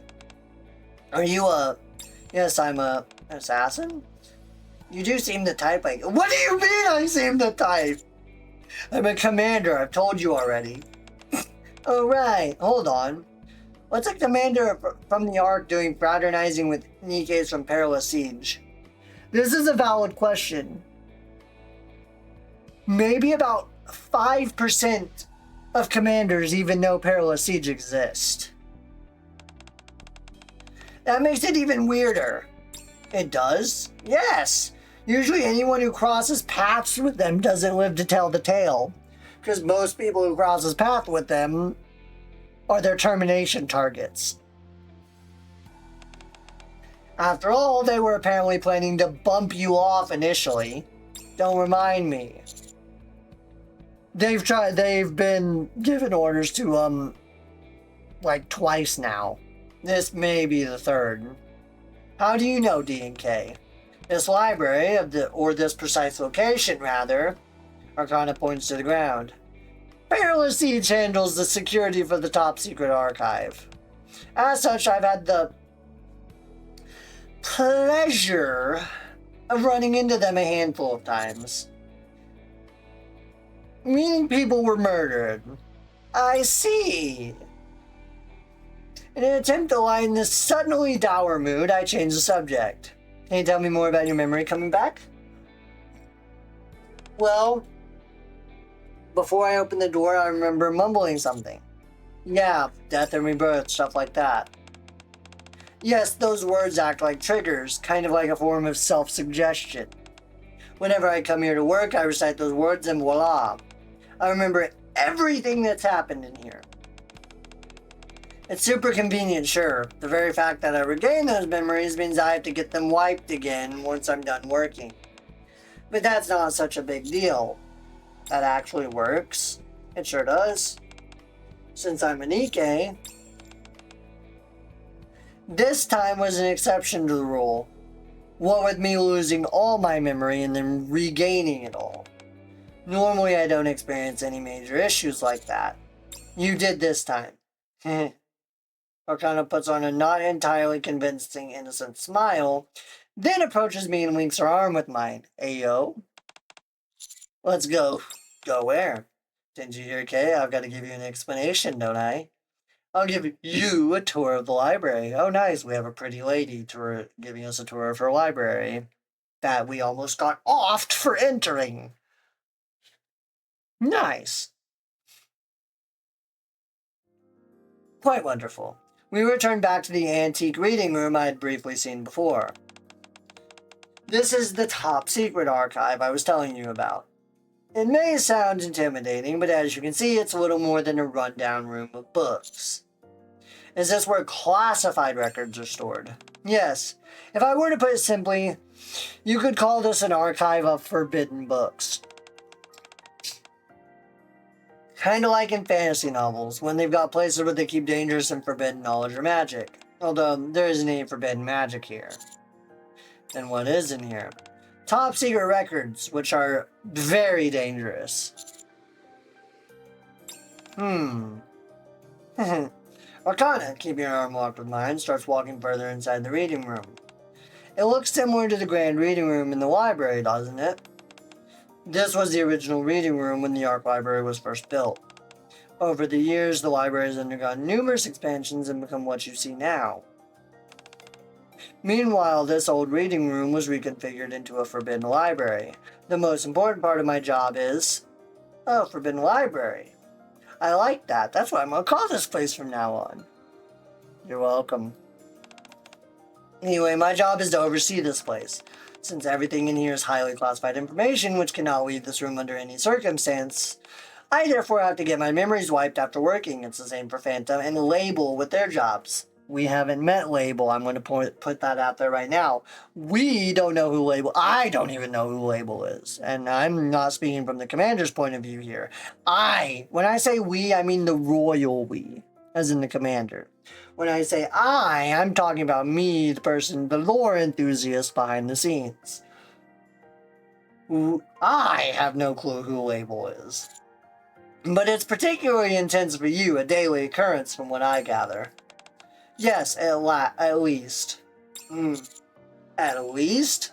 Are you Yes, I'm an assassin? You do seem the type like... What do you mean I seem the type? I'm a commander, I've told you already. Oh right, hold on. What's a commander from the Ark doing fraternizing with Nikkes from Perilous Siege? This is a valid question. Maybe about 5% of commanders even know Perilous Siege exists. That makes it even weirder. It does? Yes. Usually anyone who crosses paths with them doesn't live to tell the tale. Because most people who crosses paths with them are their termination targets. After all, they were apparently planning to bump you off initially. Don't remind me. They've been given orders to, like twice now. This may be the third. How do you know, D&K? This library, or this precise location, rather, Arcana points to the ground. Perilous Siege handles the security for the top secret archive. As such, I've had the pleasure of running into them a handful of times. Meaning people were murdered. I see. In an attempt to lighten this suddenly dour mood, I changed the subject. Can you tell me more about your memory coming back? Well, before I opened the door, I remember mumbling something. Yeah, death and rebirth, stuff like that. Yes, those words act like triggers, kind of like a form of self-suggestion. Whenever I come here to work, I recite those words and voila. I remember everything that's happened in here. It's super convenient, sure. The very fact that I regain those memories means I have to get them wiped again once I'm done working. But that's not such a big deal. That actually works. It sure does. Since I'm a Nikke, this time was an exception to the rule. What with me losing all my memory and then regaining it all. Normally I don't experience any major issues like that. You did this time. Arcana puts on a not entirely convincing innocent smile, then approaches me and links her arm with mine. Ayo. Let's go. Go where? Didn't you hear, Kay? I've got to give you an explanation, don't I? I'll give you a tour of the library. Oh, nice. We have a pretty lady giving us a tour of her library that we almost got offed for entering. Nice. Quite wonderful. We return back to the antique reading room I had briefly seen before. This is the top secret archive I was telling you about. It may sound intimidating, but as you can see, it's a little more than a rundown room of books. Is this where classified records are stored? Yes. If I were to put it simply, you could call this an archive of forbidden books. Kind of like in fantasy novels, when they've got places where they keep dangerous and forbidden knowledge or magic. Although, there isn't any forbidden magic here. Then what is in here? Top secret records, which are very dangerous. Arcana, keeping your arm locked with mine, starts walking further inside the reading room. It looks similar to the grand reading room in the library, doesn't it? This was the original reading room when the Ark Library was first built. Over the years, the library has undergone numerous expansions and become what you see now. Meanwhile, this old reading room was reconfigured into a forbidden library. The most important part of my job is... oh, forbidden library. I like that. That's what I'm going to call this place from now on. You're welcome. Anyway, my job is to oversee this place. Since everything in here is highly classified information, which cannot leave this room under any circumstance, I therefore have to get my memories wiped after working. It's the same for Phantom and Label with their jobs. We haven't met Label. I'm going to put that out there right now. We don't know who Label... I don't even know who Label is. And I'm not speaking from the commander's point of view here. When I say we, I mean the royal we, as in the commander. When I say I'm talking about me, the person, the lore enthusiast behind the scenes. I have no clue who Label is. But it's particularly intense for you, a daily occurrence from what I gather. Yes, at least. At least?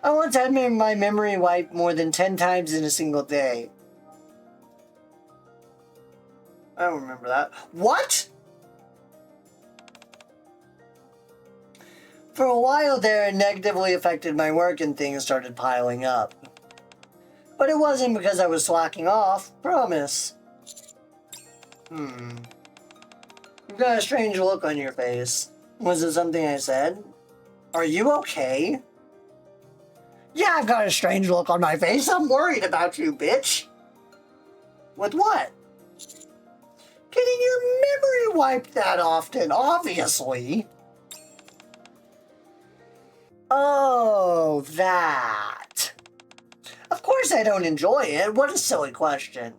I once had my memory wiped more than 10 times in a single day. I don't remember that. What? For a while there, it negatively affected my work and things started piling up. But it wasn't because I was slacking off, promise. You've got a strange look on your face. Was it something I said? Are you okay? Yeah, I've got a strange look on my face. I'm worried about you, bitch. With what? Getting your memory wiped that often, obviously. Oh, that. Of course I don't enjoy it. What a silly question.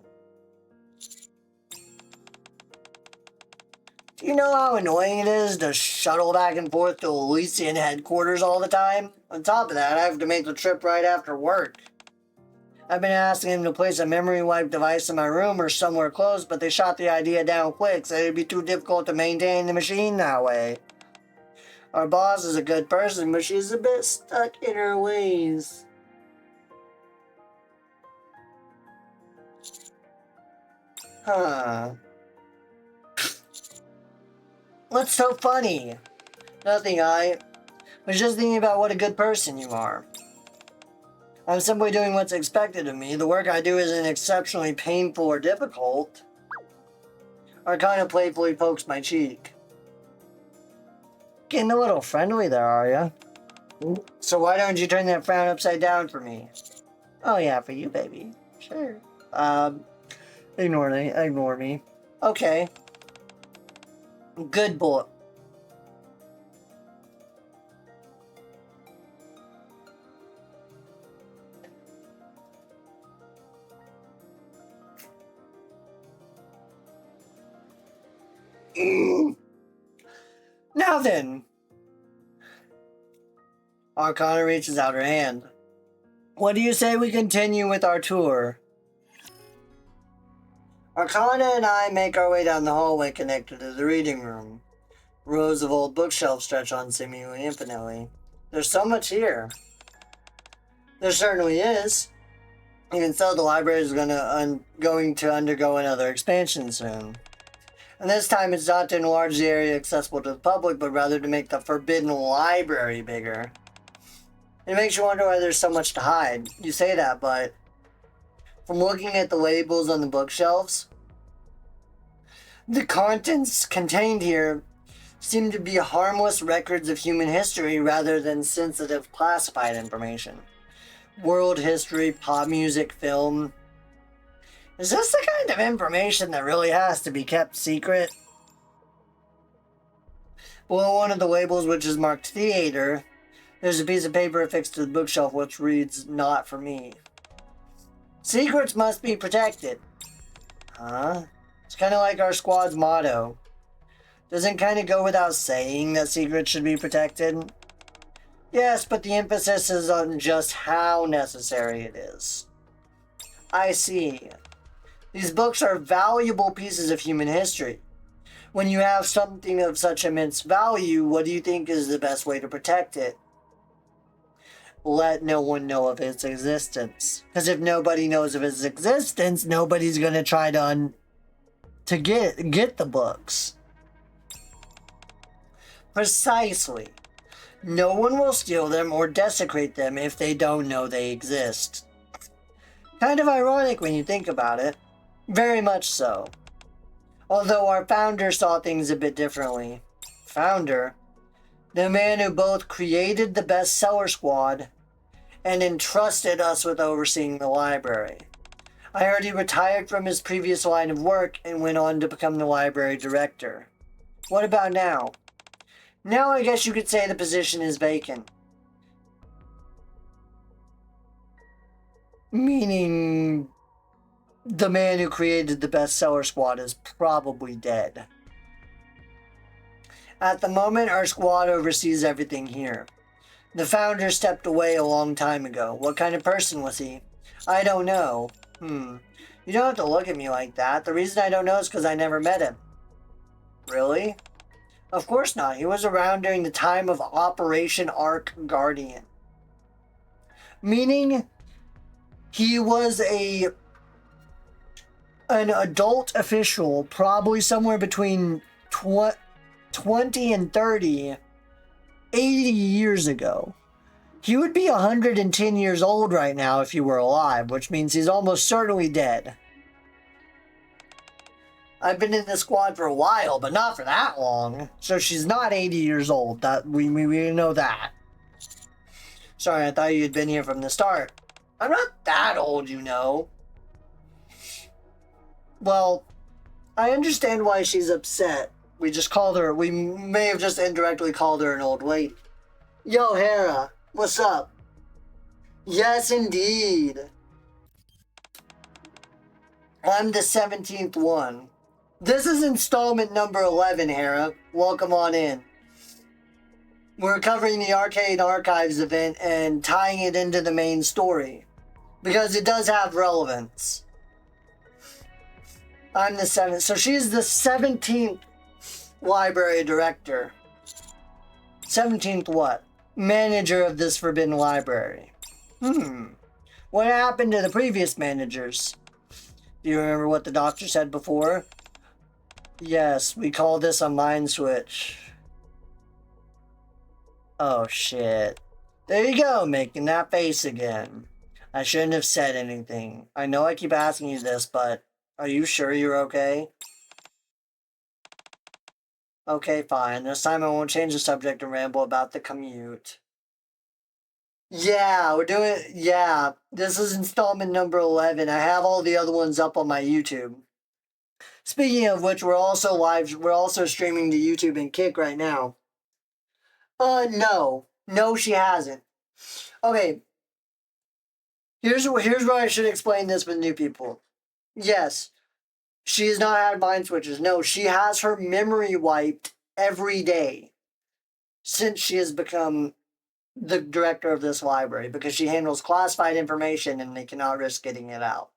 Do you know how annoying it is to shuttle back and forth to Elysian headquarters all the time? On top of that, I have to make the trip right after work. I've been asking him to place a memory wipe device in my room or somewhere close, but they shot the idea down quick, so it'd be too difficult to maintain the machine that way. Our boss is a good person, but she's a bit stuck in her ways. Huh. What's so funny? Nothing, I was just thinking about what a good person you are. I'm simply doing what's expected of me. The work I do isn't exceptionally painful or difficult. Arcana playfully pokes my cheek. Getting a little friendly there, are ya? So why don't you turn that frown upside down for me? Oh yeah, for you, baby. Sure. Ignore me. Okay. Good boy. Now then. Arcana reaches out her hand. What do you say we continue with our tour? Arcana and I make our way down the hallway connected to the reading room. Rows of old bookshelves stretch on seemingly infinitely. There's so much here. There certainly is. Even so, the library is going to undergo another expansion soon. And this time it's not to enlarge the area accessible to the public, but rather to make the forbidden library bigger. It makes you wonder why there's so much to hide. You say that, but from looking at the labels on the bookshelves, the contents contained here seem to be harmless records of human history rather than sensitive classified information. World history, pop music, film. Is this the kind of information that really has to be kept secret? Below one of the labels, which is marked theater, there's a piece of paper affixed to the bookshelf which reads, "Not for me." Secrets must be protected. Huh? It's kind of like our squad's motto. Doesn't kind of go without saying that secrets should be protected? Yes, but the emphasis is on just how necessary it is. I see. These books are valuable pieces of human history. When you have something of such immense value, what do you think is the best way to protect it? Let no one know of its existence. Because if nobody knows of its existence, nobody's going to try to get the books. Precisely. No one will steal them or desecrate them if they don't know they exist. Kind of ironic when you think about it. Very much so. Although our founder saw things a bit differently. Founder? The man who both created the bestseller squad and entrusted us with overseeing the library. I heard he retired from his previous line of work and went on to become the library director. What about now? Now I guess you could say the position is vacant. Meaning the man who created the bestseller squad is probably dead. At the moment, our squad oversees everything here. The founder stepped away a long time ago. What kind of person was he? I don't know. You don't have to look at me like that. The reason I don't know is because I never met him. Really? Of course not. He was around during the time of Operation Arc Guardian. Meaning, he was an adult official, probably somewhere between 20 and 30, 80 years ago. He would be 110 years old right now if he were alive, which means he's almost certainly dead. I've been in the squad for a while, but not for that long. So she's not 80 years old. That we know that. Sorry, I thought you'd been here from the start. I'm not that old, you know. Well, I understand why she's upset. We may have just indirectly called her an old lady. Yo, Hera, what's up? Yes, indeed. I'm the 17th one. This is installment number 11, Hera. Welcome on in. We're covering the Arcane Archives event and tying it into the main story. Because it does have relevance. I'm the 7th. So she's the 17th library director. 17th what? Manager of this forbidden library. What happened to the previous managers? Do you remember what the doctor said before? Yes, we call this a mind switch. Oh shit. There you go, making that face again. I shouldn't have said anything. I know I keep asking you this, but are you sure you're okay? Okay, fine. This time I won't change the subject and ramble about the commute. Yeah, this is installment number 11. I have all the other ones up on my YouTube. Speaking of which, we're also streaming to YouTube and Kick right now. No. No, she hasn't. Okay. Here's where I should explain this with new people. Yes, she has not had mind switches. No, she has her memory wiped every day since she has become the director of this library because she handles classified information and they cannot risk getting it out.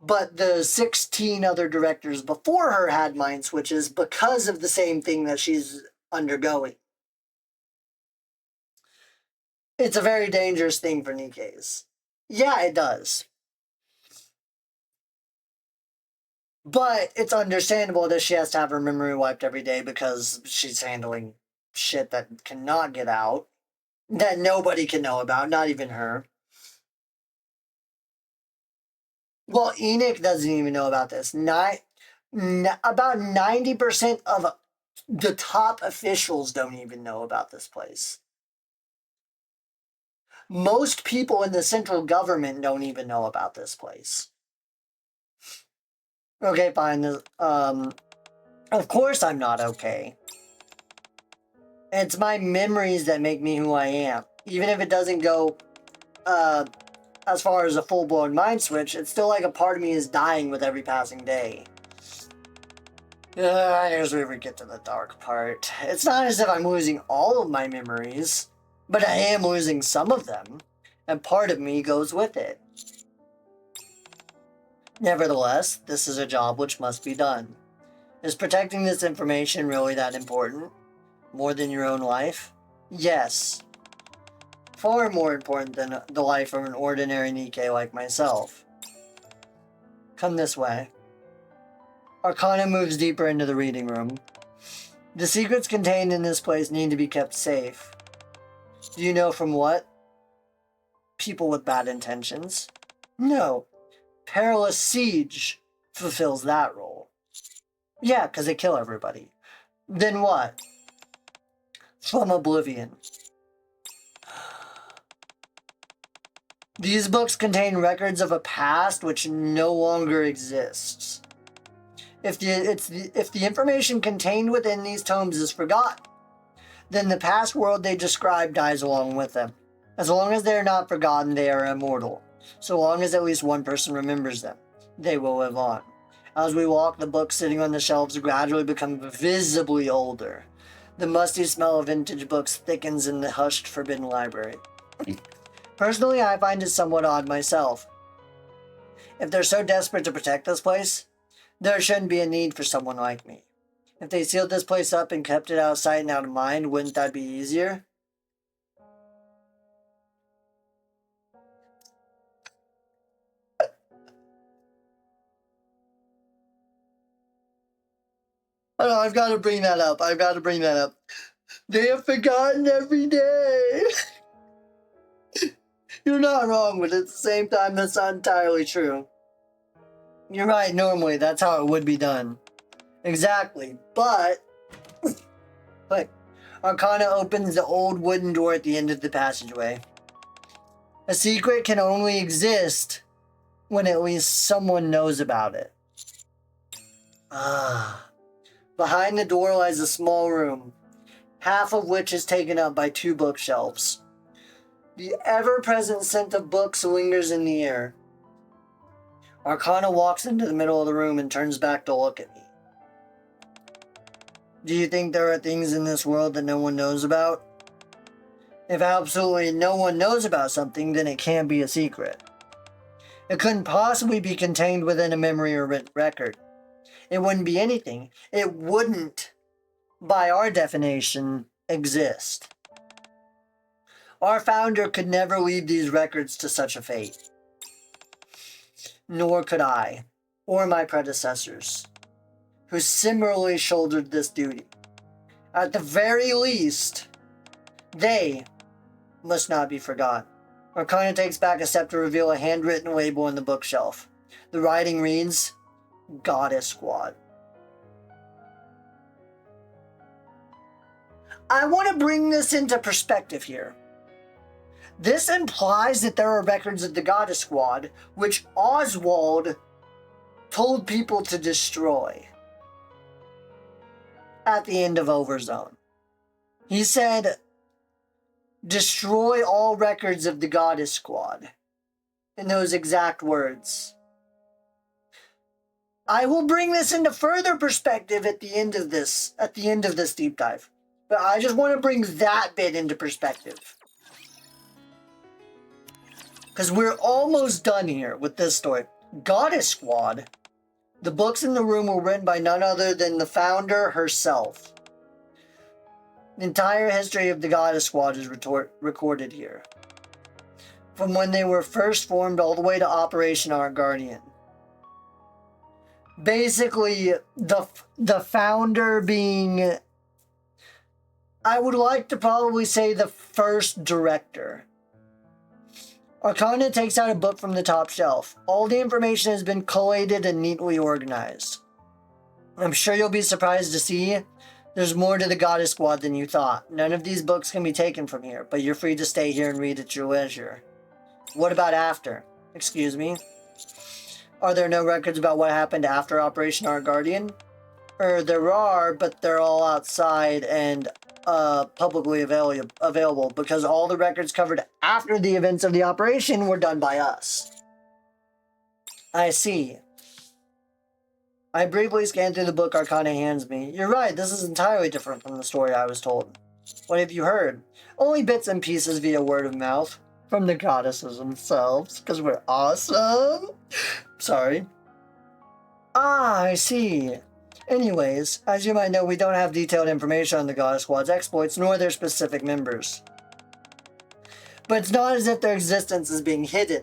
But the 16 other directors before her had mind switches because of the same thing that she's undergoing. It's a very dangerous thing for Nikke's. Yeah, it does. But it's understandable that she has to have her memory wiped every day because she's handling shit that cannot get out. That nobody can know about, not even her. Well, Enoch doesn't even know about this. About 90% of The top officials don't even know about this place. Most people in the central government don't even know about this place. Okay, fine. Of course I'm not okay. It's my memories that make me who I am. Even if it doesn't go, as far as a full-blown mind switch, it's still like a part of me is dying with every passing day. Here's where we get to the dark part. It's not as if I'm losing all of my memories, but I am losing some of them, and part of me goes with it. Nevertheless, this is a job which must be done. Is protecting this information really that important? More than your own life? Yes. Far more important than the life of an ordinary Nikke like myself. Come this way. Arcana moves deeper into the reading room. The secrets contained in this place need to be kept safe. Do you know from what? People with bad intentions? No. Perilous Siege fulfills that role. Yeah, because they kill everybody. Then what? From Oblivion. These books contain records of a past which no longer exists. If the information contained within these tomes is forgotten, then the past world they describe dies along with them. As long as they are not forgotten, they are immortal. So long as at least one person remembers them, they will live on. As we walk, the books sitting on the shelves gradually become visibly older. The musty smell of vintage books thickens in the hushed, forbidden library. Personally, I find it somewhat odd myself. If they're so desperate to protect this place, there shouldn't be a need for someone like me. If they sealed this place up and kept it out of sight and out of mind, wouldn't that be easier? Oh, no, I've got to bring that up. They have forgotten every day. You're not wrong, but at the same time, that's not entirely true. You're right, normally, that's how it would be done. Exactly, but... Look, Arcana opens the old wooden door at the end of the passageway. A secret can only exist when at least someone knows about it. Behind the door lies a small room, half of which is taken up by 2 bookshelves. The ever-present scent of books lingers in the air. Arcana walks into the middle of the room and turns back to look at me. Do you think there are things in this world that no one knows about? If absolutely no one knows about something, then it can't be a secret. It couldn't possibly be contained within a memory or written record. It wouldn't be anything. It wouldn't, by our definition, exist. Our founder could never leave these records to such a fate. Nor could I, or my predecessors, who similarly shouldered this duty. At the very least, they must not be forgotten. Arcana takes back a step to reveal a handwritten label on the bookshelf. The writing reads, Goddess Squad. I want to bring this into perspective here. This implies that there are records of the Goddess Squad, which Oswald told people to destroy at the end of Overzone. He said, destroy all records of the Goddess Squad, in those exact words. I will bring this into further perspective at the end of this deep dive. But I just want to bring that bit into perspective. Because we're almost done here with this story. Goddess Squad. The books in the room were written by none other than the founder herself. The entire history of the Goddess Squad is recorded here. From when they were first formed all the way to Operation Our Guardian. Basically, the founder being, I would like to probably say the first director. Arcana takes out a book from the top shelf. All the information has been collated and neatly organized. I'm sure you'll be surprised to see There's more to the Goddess Squad than you thought. None of these books can be taken from here, but you're free to stay here and read at your leisure. What about after? Excuse me? Are there no records about what happened after Operation Our Guardian? There are, but they're all outside and publicly available because all the records covered after the events of the operation were done by us. I see. I briefly scanned through the book Arcane hands me. You're right, this is entirely different from the story I was told. What have you heard? Only bits and pieces via word of mouth. From the goddesses themselves, because we're awesome. Sorry. Ah, I see. Anyways, as you might know, we don't have detailed information on the Goddess Squad's exploits, nor their specific members. But it's not as if their existence is being hidden.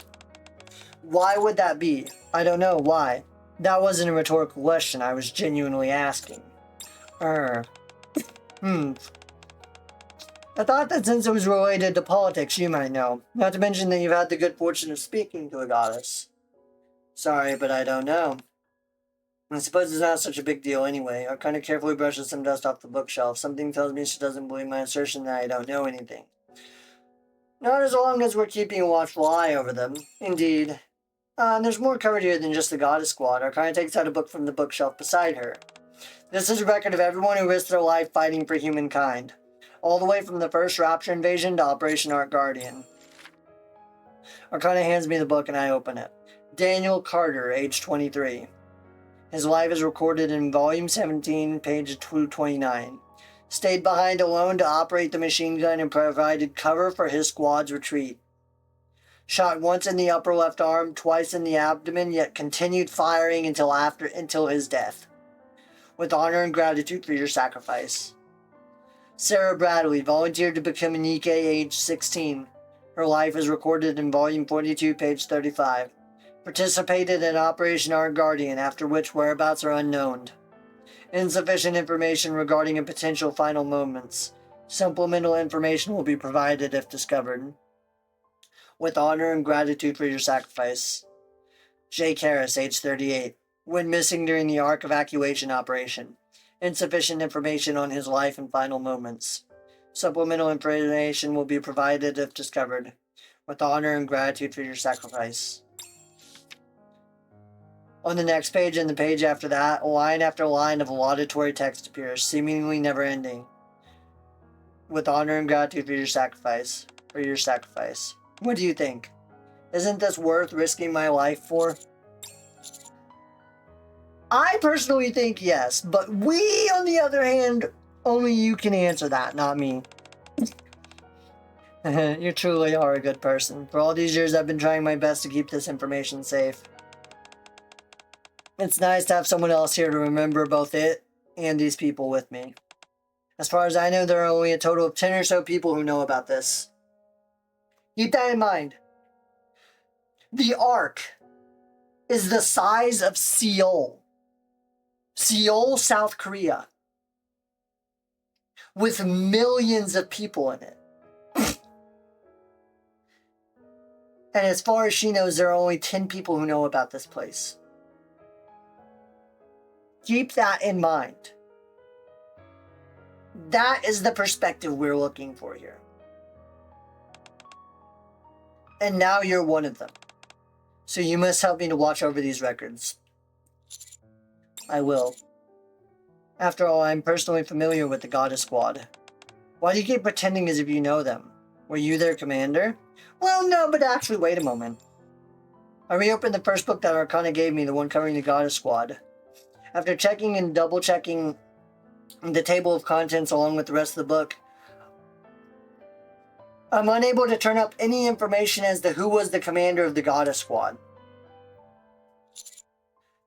Why would that be? I don't know, why? That wasn't a rhetorical question, I was genuinely asking. I thought that since it was related to politics, you might know. Not to mention that you've had the good fortune of speaking to a goddess. Sorry, but I don't know. I suppose it's not such a big deal anyway. I kind of carefully brushes some dust off the bookshelf. Something tells me she doesn't believe my assertion that I don't know anything. Not as long as we're keeping a watchful eye over them. Indeed. There's more covered here than just the Goddess Squad. Arcane takes out a book from the bookshelf beside her. This is a record of everyone who risked their life fighting for humankind. All the way from the first Rapture invasion to Operation Arc Guardian. Arcane hands me the book and I open it. Daniel Carter, age 23. His life is recorded in volume 17, page 229. Stayed behind alone to operate the machine gun and provided cover for his squad's retreat. Shot once in the upper left arm, twice in the abdomen, yet continued firing until his death. With honor and gratitude for your sacrifice. Sarah Bradley volunteered to become a Nikke age 16. Her life is recorded in volume 42, page 35. Participated in Operation Our Guardian, after which whereabouts are unknown. Insufficient information regarding a potential final moments. Supplemental information will be provided if discovered. With honor and gratitude for your sacrifice. Jake Harris, age 38. Went missing during the Ark evacuation operation. Insufficient information on his life and final moments. Supplemental information will be provided if discovered. With honor and gratitude for your sacrifice. On the next page and the page after that, line after line of laudatory text appears, seemingly never ending. With honor and gratitude for your sacrifice. What do you think? Isn't this worth risking my life for? I personally think yes, but we, on the other hand, only you can answer that, not me. You truly are a good person. For all these years, I've been trying my best to keep this information safe. It's nice to have someone else here to remember both it and these people with me. As far as I know, there are only a total of 10 or so people who know about this. Keep that in mind. The Ark is the size of Seoul. Seoul, South Korea. With millions of people in it. And as far as she knows, there are only 10 people who know about this place. Keep that in mind. That is the perspective we're looking for here. And now you're one of them. So you must help me to watch over these records. I will. After all, I'm personally familiar with the Goddess Squad. Why do you keep pretending as if you know them? Were you their commander? Well, no, but actually, wait a moment. I reopened the first book that Arcana gave me, the one covering the Goddess Squad. After checking and double-checking the table of contents along with the rest of the book, I'm unable to turn up any information as to who was the commander of the Goddess Squad.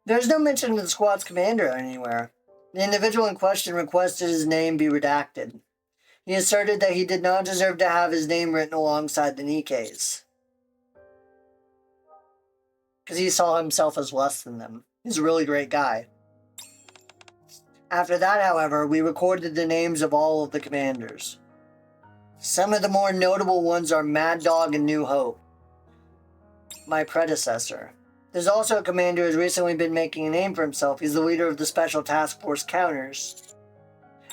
There's no mention of the squad's commander anywhere. The individual in question requested his name be redacted. He asserted that he did not deserve to have his name written alongside the Nikke's. Because he saw himself as less than them. He's a really great guy. After that, however, we recorded the names of all of the commanders. Some of the more notable ones are Mad Dog and New Hope, my predecessor. There's also a commander who has recently been making a name for himself. He's the leader of the Special Task Force Counters.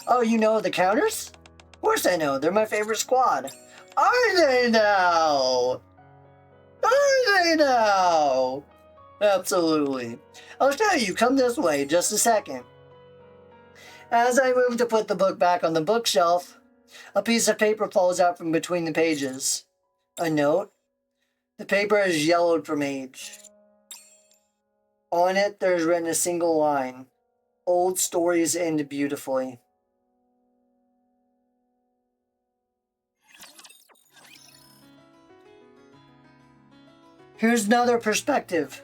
Oh, you know the counters? Of course I know. They're my favorite squad. Are they now? Are they now? Absolutely. I'll show you. Come this way. Just a second. As I move to put the book back on the bookshelf, a piece of paper falls out from between the pages. A note. The paper is yellowed from age. On it, there's written a single line. Old stories end beautifully. Here's another perspective.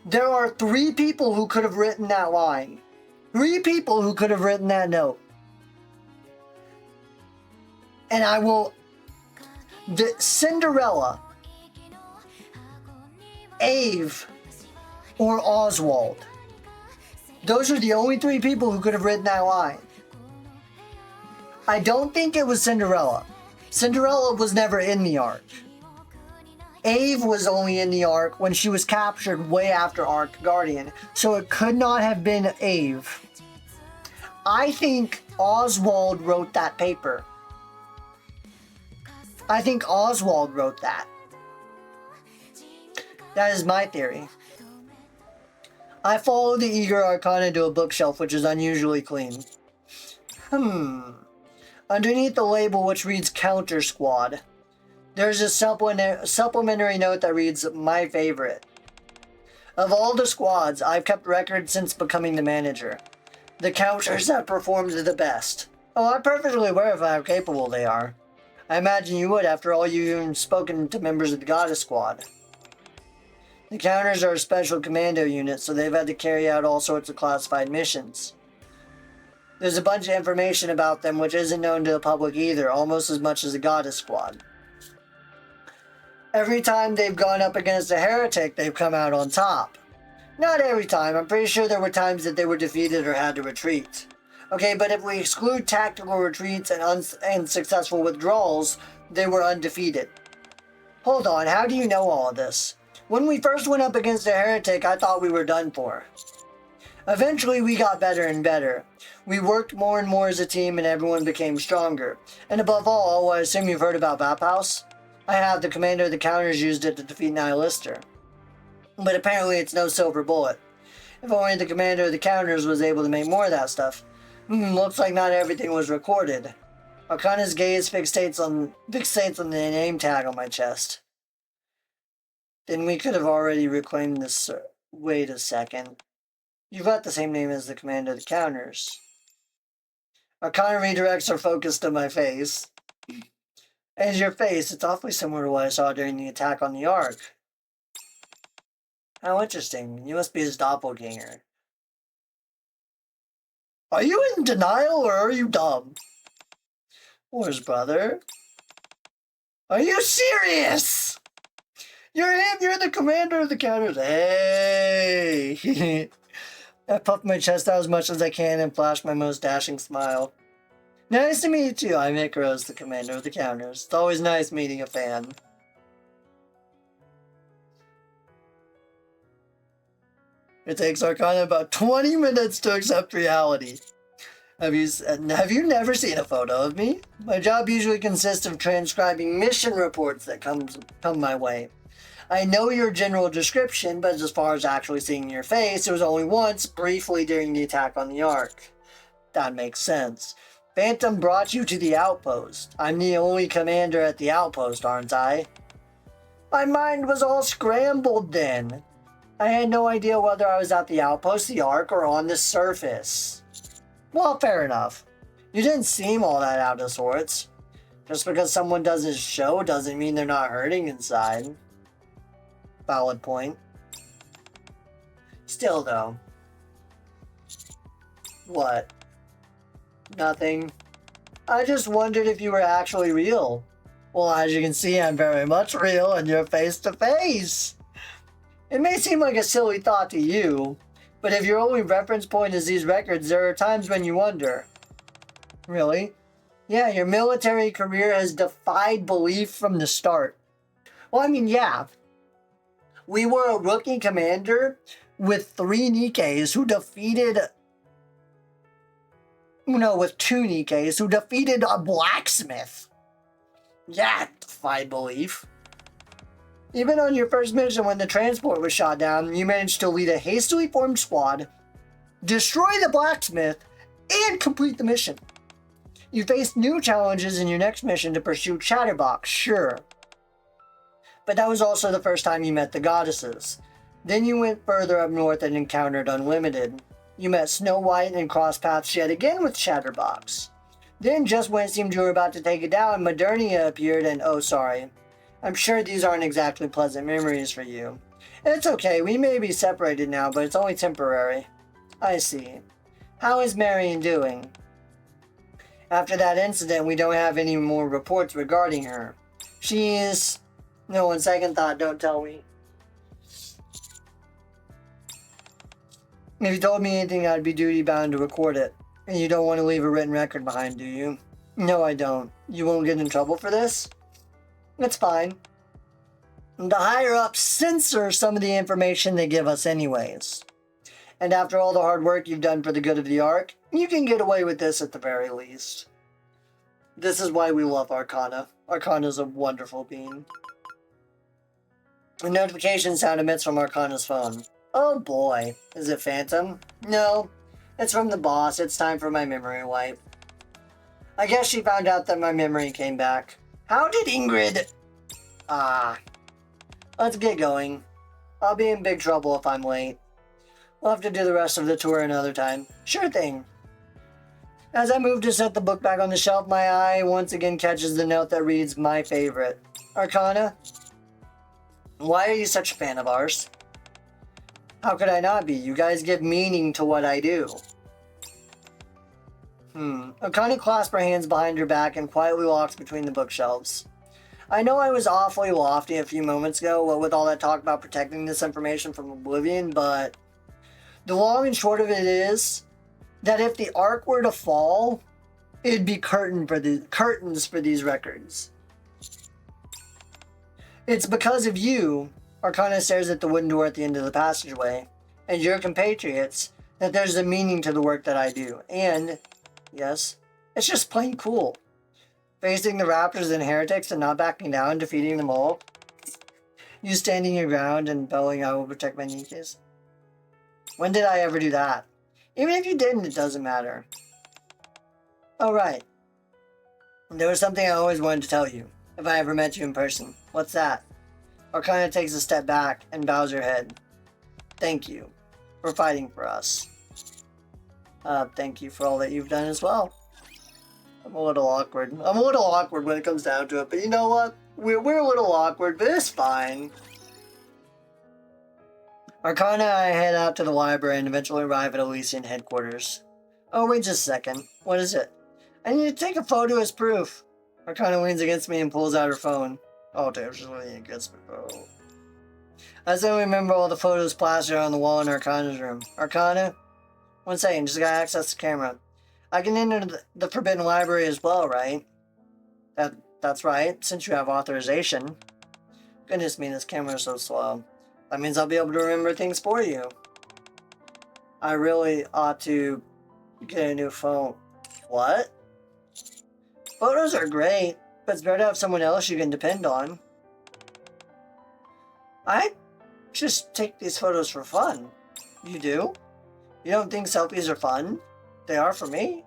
There are 3 people who could have written that line. 3 people who could have written that note. And I will... Cinderella, Ave, or Oswald. Those are the only 3 people who could have written that line. I don't think it was Cinderella. Cinderella was never in the arc. Ave was only in the arc when she was captured way after Arc Guardian, so it could not have been Ave. I think Oswald wrote that paper. I think Oswald wrote that. That is my theory. I follow the Eager Arcana to a bookshelf which is unusually clean. Underneath the label which reads Counter Squad, there's a supplementary note that reads, My favorite. Of all the squads, I've kept records since becoming the manager. The counters have performed the best. Oh, I'm perfectly aware of how capable they are. I imagine you would, after all you've even spoken to members of the Goddess Squad. The counters are a special commando unit, so they've had to carry out all sorts of classified missions. There's a bunch of information about them which isn't known to the public either, almost as much as the Goddess Squad. Every time they've gone up against a heretic, they've come out on top. Not every time. I'm pretty sure there were times that they were defeated or had to retreat. Okay, but if we exclude tactical retreats and unsuccessful withdrawals, they were undefeated. Hold on, how do you know all of this? When we first went up against a heretic, I thought we were done for. Eventually, we got better and better. We worked more and more as a team and everyone became stronger. And above all, I assume you've heard about Vaphouse? I have. The commander of the counters used it to defeat Nihilister. But apparently it's no silver bullet. If only the commander of the counters was able to make more of that stuff. Looks like not everything was recorded. Arcana's gaze fixates on the name tag on my chest. Then we could have already reclaimed this. Wait a second. You've got the same name as the commander of the counters. Arcana redirects are focused on my face. And your face, it's awfully similar to what I saw during the attack on the Ark. How interesting. You must be his doppelganger. Are you in denial or are you dumb? Or his brother? Are you serious? You're him, you're the commander of the counters. Hey! I puff my chest out as much as I can and flash my most dashing smile. Nice to meet you. I'm Icarus, the commander of the counters. It's always nice meeting a fan. It takes Arcana about 20 minutes to accept reality. Have you never seen a photo of me? My job usually consists of transcribing mission reports that come my way. I know your general description, but as far as actually seeing your face, it was only once, briefly during the attack on the Ark. That makes sense. Phantom brought you to the outpost. I'm the only commander at the outpost, aren't I? My mind was all scrambled then. I had no idea whether I was at the outpost, the Ark, or on the surface. Well, fair enough. You didn't seem all that out of sorts. Just because someone does his show doesn't mean they're not hurting inside. Valid point. Still, though. What? Nothing. I just wondered if you were actually real. Well, as you can see, I'm very much real and you're face to face. It may seem like a silly thought to you, but if your only reference point is these records, there are times when you wonder. Really? Yeah, your military career has defied belief from the start. Well, I mean, yeah. We were a rookie commander with 3 Nikkes who defeated No, with 2 Nikkes who defeated a blacksmith. Yeah, defy belief. Even on your first mission when the transport was shot down, you managed to lead a hastily formed squad, destroy the blacksmith, and complete the mission. You faced new challenges in your next mission to pursue Chatterbox, sure. But that was also the first time you met the goddesses. Then you went further up north and encountered Unlimited. You met Snow White and crossed paths yet again with Chatterbox. Then, just when it seemed you were about to take it down, Modernia appeared and, oh sorry. I'm sure these aren't exactly pleasant memories for you. It's okay, we may be separated now, but it's only temporary. I see. How is Marion doing? After that incident, we don't have any more reports regarding her. She's... No, on second thought, don't tell me. If you told me anything, I'd be duty-bound to record it. And you don't want to leave a written record behind, do you? No, I don't. You won't get in trouble for this? It's fine. The higher-ups censor some of the information they give us anyways. And after all the hard work you've done for the good of the Ark, you can get away with this at the very least. This is why we love Arcana. Arcana's a wonderful being. A notification sound emits from Arcana's phone. Oh boy. Is it Phantom? No. It's from the boss. It's time for my memory wipe. I guess she found out that my memory came back. How did Ingrid... Let's get going. I'll be in big trouble if I'm late. We'll have to do the rest of the tour another time. Sure thing. As I move to set the book back on the shelf, my eye once again catches the note that reads, my favorite. Arcana? Why are you such a fan of ours? How could I not be? You guys give meaning to what I do. Arcana clasps her hands behind her back and quietly walks between the bookshelves. I know I was awfully lofty a few moments ago with all that talk about protecting this information from oblivion, but the long and short of it is that if the Ark were to fall, it'd be curtains for these records. It's because of you, Arcana stares at the wooden door at the end of the passageway, and your compatriots, that there's a meaning to the work that I do. And, yes, it's just plain cool. Facing the Raptors and Heretics and not backing down, defeating them all. You standing your ground and bellowing, I will protect my Nikkes. When did I ever do that? Even if you didn't, it doesn't matter. Oh, right. There was something I always wanted to tell you, if I ever met you in person. What's that? Arcana takes a step back and bows her head. Thank you for fighting for us. Thank you for all that you've done as well. I'm a little awkward. I'm a little awkward when it comes down to it, but you know what? We're a little awkward, but it's fine. Arcana and I head out to the library and eventually arrive at Elysian headquarters. Oh, wait just a second. What is it? I need to take a photo as proof. Arcana leans against me and pulls out her phone. Oh, damn, she's leaning against me. Oh. I suddenly remember all the photos plastered on the wall in Arcana's room. Arcana? 1 second, just gotta access the camera. I can enter the Forbidden Library as well, right? That's right, since you have authorization. Goodness me, this camera is so slow. That means I'll be able to remember things for you. I really ought to get a new phone. What? Photos are great, but it's better to have someone else you can depend on. I just take these photos for fun. You do? You don't think selfies are fun? They are for me.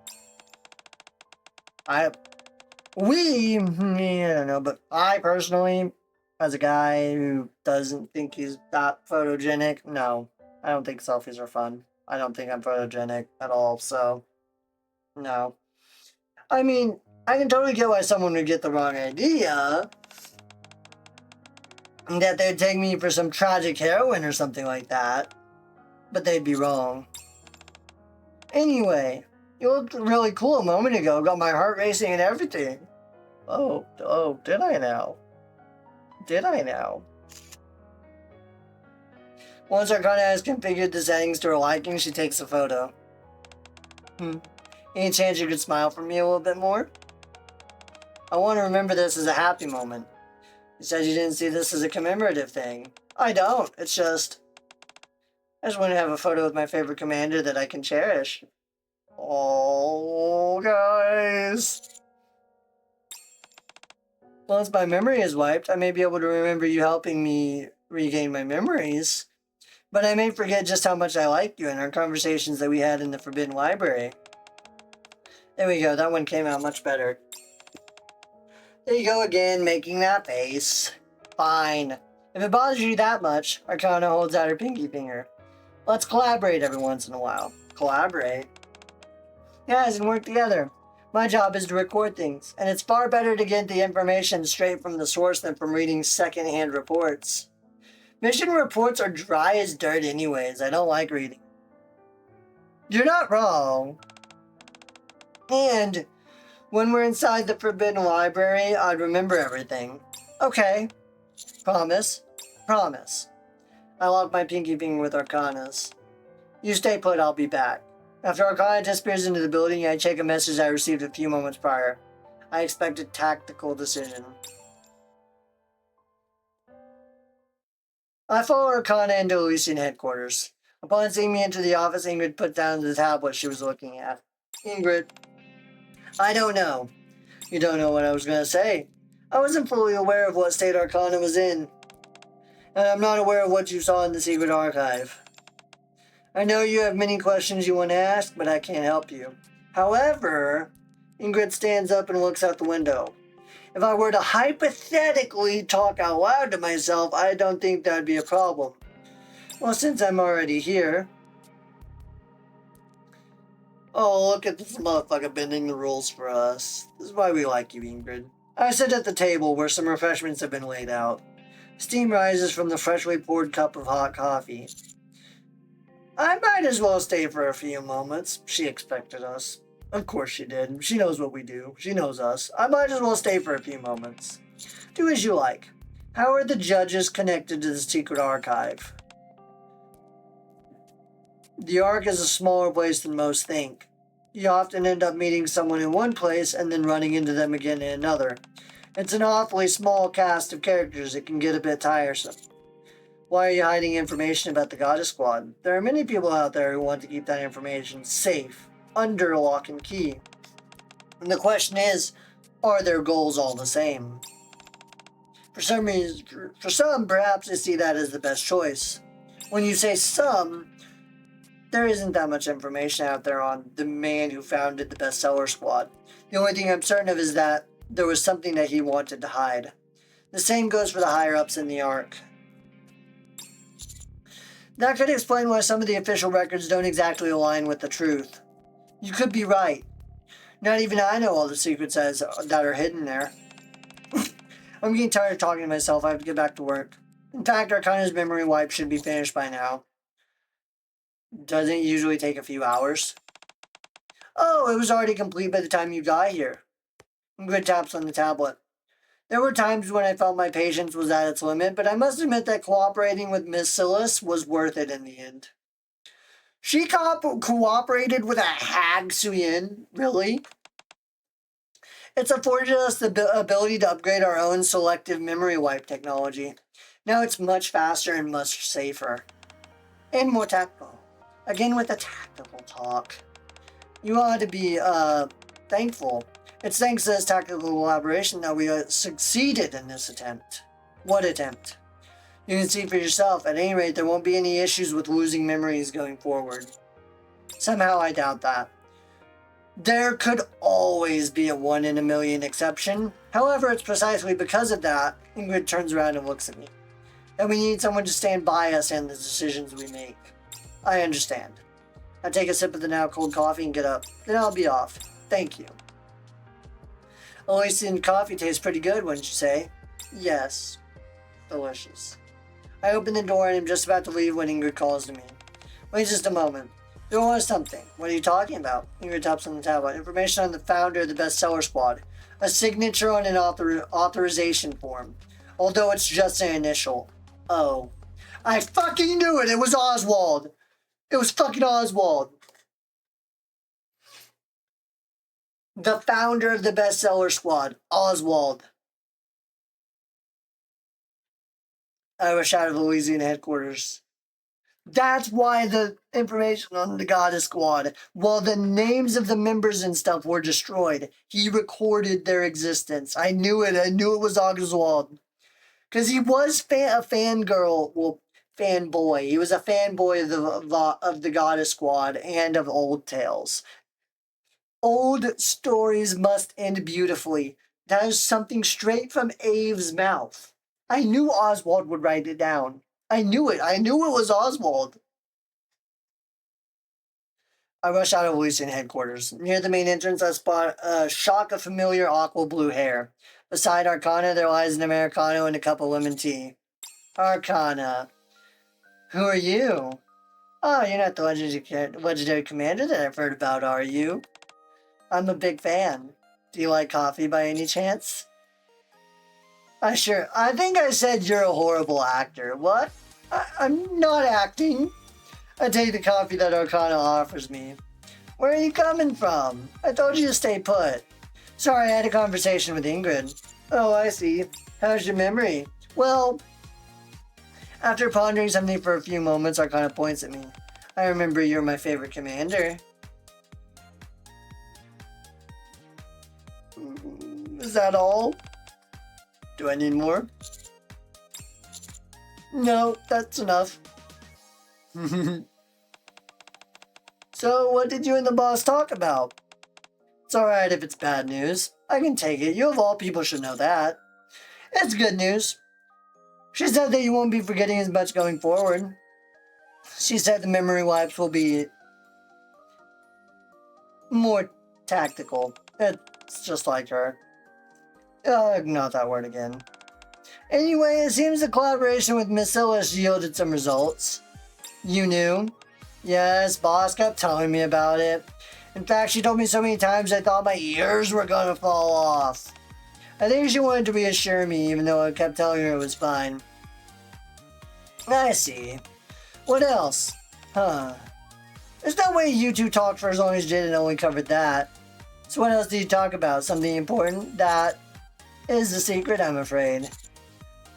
I don't know, but I personally, as a guy who doesn't think he's that photogenic, no, I don't think selfies are fun. I don't think I'm photogenic at all, so, no. I mean, I can totally get why someone would get the wrong idea. That they'd take me for some tragic heroine or something like that. But they'd be wrong. Anyway, you looked really cool a moment ago. Got my heart racing and everything. Oh, did I now? Did I now? Once Arcana has configured the settings to her liking, she takes a photo. Any chance you could smile for me a little bit more? I want to remember this as a happy moment. You said you didn't see this as a commemorative thing. I don't. It's just... I just want to have a photo with my favorite commander that I can cherish. Oh, guys. Once my memory is wiped, I may be able to remember you helping me regain my memories. But I may forget just how much I liked you and our conversations that we had in the Forbidden Library. There we go, that one came out much better. There you go again, making that face. Fine. If it bothers you that much, Arcana holds out her pinky finger. Let's collaborate every once in a while. Collaborate? Yes, and work together. My job is to record things, and it's far better to get the information straight from the source than from reading second-hand reports. Mission reports are dry as dirt anyways. I don't like reading. You're not wrong. And when we're inside the Forbidden Library, I'd remember everything. Okay. Promise. Promise. I lock my pinky finger with Arcana's. You stay put, I'll be back. After Arcana disappears into the building, I check a message I received a few moments prior. I expect a tactical decision. I follow Arcana into Elysian headquarters. Upon seeing me enter the office, Ingrid put down the tablet she was looking at. Ingrid. I don't know. You don't know what I was going to say. I wasn't fully aware of what state Arcana was in. And I'm not aware of what you saw in the secret archive. I know you have many questions you want to ask, but I can't help you. However, Ingrid stands up and looks out the window. If I were to hypothetically talk out loud to myself, I don't think that'd be a problem. Well, since I'm already here... Oh, look at this motherfucker bending the rules for us. This is why we like you, Ingrid. I sit at the table where some refreshments have been laid out. Steam rises from the freshly poured cup of hot coffee. I might as well stay for a few moments. She expected us. Of course she did. She knows what we do. She knows us. I might as well stay for a few moments. Do as you like. How are the judges connected to the secret archive? The Ark is a smaller place than most think. You often end up meeting someone in one place and then running into them again in another. It's an awfully small cast of characters. It can get a bit tiresome. Why are you hiding information about the Goddess Squad? There are many people out there who want to keep that information safe, under lock and key. And the question is, are their goals all the same? For some, perhaps they see that as the best choice. When you say some, there isn't that much information out there on the man who founded the bestseller squad. The only thing I'm certain of is that there was something that he wanted to hide. The same goes for the higher-ups in the Ark. That could explain why some of the official records don't exactly align with the truth. You could be right. Not even I know all the secrets that are hidden there. I'm getting tired of talking to myself. I have to get back to work. In fact, Arcana's memory wipe should be finished by now. Doesn't it usually take a few hours? Oh, it was already complete by the time you got here. Ingrid taps on the tablet. There were times when I felt my patience was at its limit, but I must admit that cooperating with Miss Silas was worth it in the end. She cooperated with a hag Suyin? Really? It's afforded us the ability to upgrade our own selective memory wipe technology. Now it's much faster and much safer. And more tactical. Again with the tactical talk. You ought to be, thankful. It's thanks to this tactical collaboration that we succeeded in this attempt. What attempt? You can see for yourself. At any rate, there won't be any issues with losing memories going forward. Somehow I doubt that. There could always be a 1 in a million exception. However, it's precisely because of that, Ingrid turns around and looks at me, that we need someone to stand by us in the decisions we make. I understand. I take a sip of the now cold coffee and get up. Then I'll be off. Thank you. Elysian coffee tastes pretty good, wouldn't you say? Yes. Delicious. I open the door and am just about to leave when Ingrid calls to me. Wait just a moment. There was something. What are you talking about? Ingrid taps on the tablet. Information on the founder of the bestseller squad. A signature on an authorization form. Although it's just an initial. Oh. I fucking knew it! It was Oswald! It was fucking Oswald! The founder of the bestseller squad. Oswald. I rush out of Elysian headquarters. That's why the information on the Goddess Squad, while the names of the members and stuff were destroyed, he recorded their existence. I knew it. I knew it was Oswald. Because he was a fangirl, well, fanboy. He was a fanboy of the Goddess Squad and of Old Tales. Old stories must end beautifully. That is something straight from Abe's mouth. I knew Oswald would write it down. I knew it. I knew it was Oswald. I rush out of Lucian headquarters. Near the main entrance, I spot a shock of familiar aqua blue hair. Beside Arcana, there lies an Americano and a cup of lemon tea. Arcana. Who are you? Oh, you're not the legendary commander that I've heard about, are you? I'm a big fan. Do you like coffee by any chance? I think I said you're a horrible actor. What? I'm not acting. I take the coffee that Arcana offers me. Where are you coming from? I told you to stay put. Sorry, I had a conversation with Ingrid. Oh, I see. How's your memory? Well, after pondering something for a few moments, Arcana points at me. I remember you're my favorite commander. Is that all? Do I need more? No, that's enough. So, what did you and the boss talk about? It's alright if it's bad news. I can take it. You of all people should know that. It's good news. She said that you won't be forgetting as much going forward. She said the memory wipes will be more tactical. It's just like her. Not that word again. Anyway, it seems the collaboration with Miss Illish yielded some results. You knew? Yes, boss kept telling me about it. In fact, she told me so many times I thought my ears were gonna fall off. I think she wanted to reassure me, even though I kept telling her it was fine. I see. What else? Huh. There's no way you two talked for as long as Jade and only covered that. So what else did you talk about? Something important? That is a secret, I'm afraid.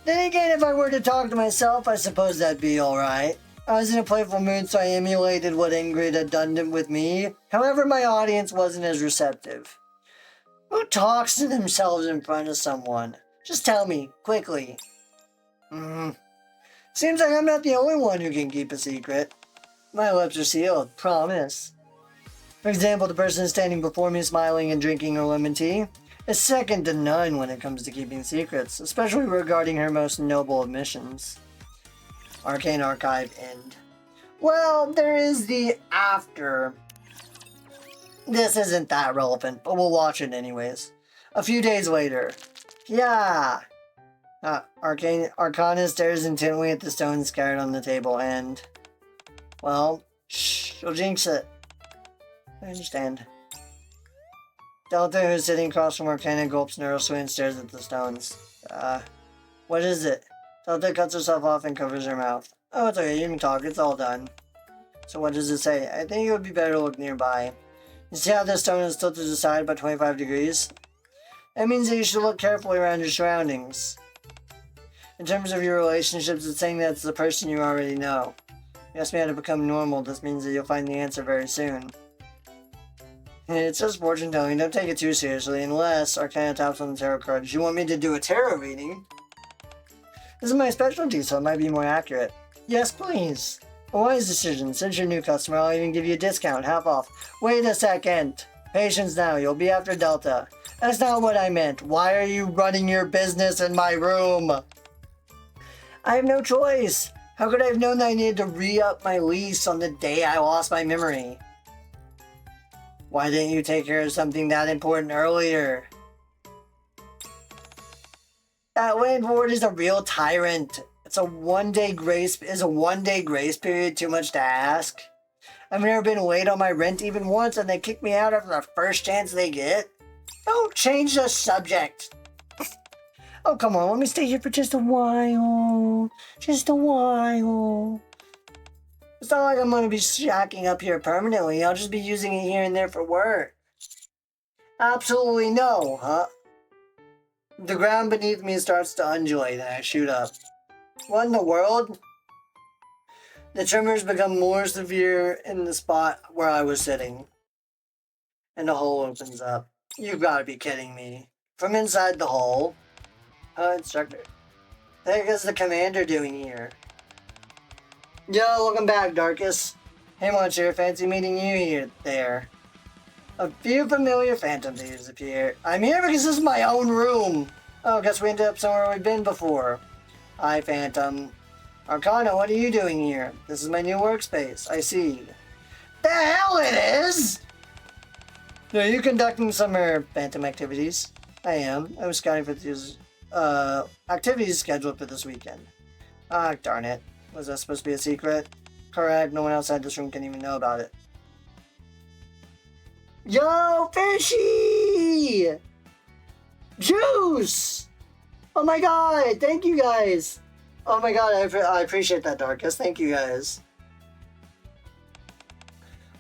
Then again, if I were to talk to myself, I suppose that'd be alright. I was in a playful mood, so I emulated what Ingrid had done with me. However, my audience wasn't as receptive. Who talks to themselves in front of someone? Just tell me, quickly. Seems like I'm not the only one who can keep a secret. My lips are sealed, promise. For example, the person standing before me smiling and drinking her lemon tea is second to none when it comes to keeping secrets, especially regarding her most noble of missions. Arcane Archive end. Well, there is the after. This isn't that relevant, but we'll watch it anyways. A few days later. Yeah. Arcana stares intently at the stones scattered on the table and... Well, shh, you'll jinx it. I understand. Delta, who's sitting across from Arcana, gulps nervously and stares at the stones. What is it? Delta cuts herself off and covers her mouth. Oh, it's okay, you can talk, it's all done. So what does it say? I think it would be better to look nearby. You see how this stone is tilted to the side by 25 degrees? That means that you should look carefully around your surroundings. In terms of your relationships, it's saying that it's the person you already know. You ask me how to become normal, this means that you'll find the answer very soon. It's just fortune telling, don't take it too seriously, unless Arcana taps on the tarot cards. You want me to do a tarot reading? This is my specialty, so it might be more accurate. Yes, please. A wise decision. Since you're a new customer, I'll even give you a discount, half off. Wait a second. Patience now, you'll be after Delta. That's not what I meant. Why are you running your business in my room? I have no choice. How could I have known that I needed to re-up my lease on the day I lost my memory? Why didn't you take care of something that important earlier? That landlord is a real tyrant. Is a one-day grace period too much to ask? I've never been late on my rent even once, and they kick me out after the first chance they get? Don't change the subject. Oh, come on, let me stay here for just a while. Just a while. It's not like I'm going to be shacking up here permanently. I'll just be using it here and there for work. Absolutely no, huh? The ground beneath me starts to undulate and I shoot up. What in the world? The tremors become more severe in the spot where I was sitting. And the hole opens up. You've got to be kidding me. From inside the hole? Instructor. The heck is the commander doing here? Yo, welcome back, Darkus. Hey, Muncher, fancy meeting you here, there. A few familiar phantom thieves appear. I'm here because this is my own room. Oh, guess we ended up somewhere we've been before. Hi, Phantom. Arcana, what are you doing here? This is my new workspace. I see. The hell it is! Are you conducting summer phantom activities? I am. I was scouting for these activities scheduled for this weekend. Ah, darn it. Was that supposed to be a secret? Correct, no one outside this room can even know about it. Yo, Fishy! Juice! Oh my god, thank you guys! Oh my god, I appreciate that, Darkus. Thank you guys.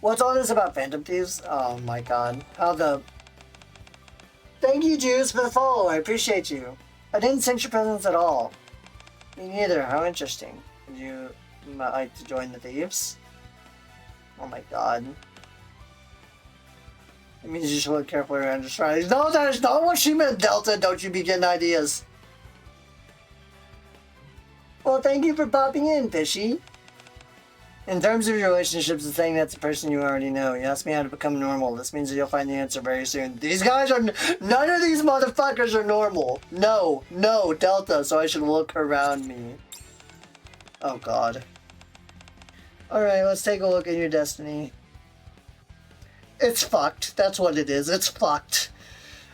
What's all this about Phantom Thieves? Oh my god. How the... Thank you, Juice, for the follow. I appreciate you. I didn't sense your presence at all. Me neither. How interesting. Would you like to join the thieves? Oh my god. It means you should look carefully around your surroundings. No, that is not what she meant, Delta. Don't you be getting ideas. Well, thank you for popping in, Fishy. In terms of your relationships and saying that's a person you already know, you asked me how to become normal. This means that you'll find the answer very soon. These guys are... None of these motherfuckers are normal. No, Delta, so I should look around me. Oh, God. Alright, let's take a look at your destiny. It's fucked. That's what it is. It's fucked.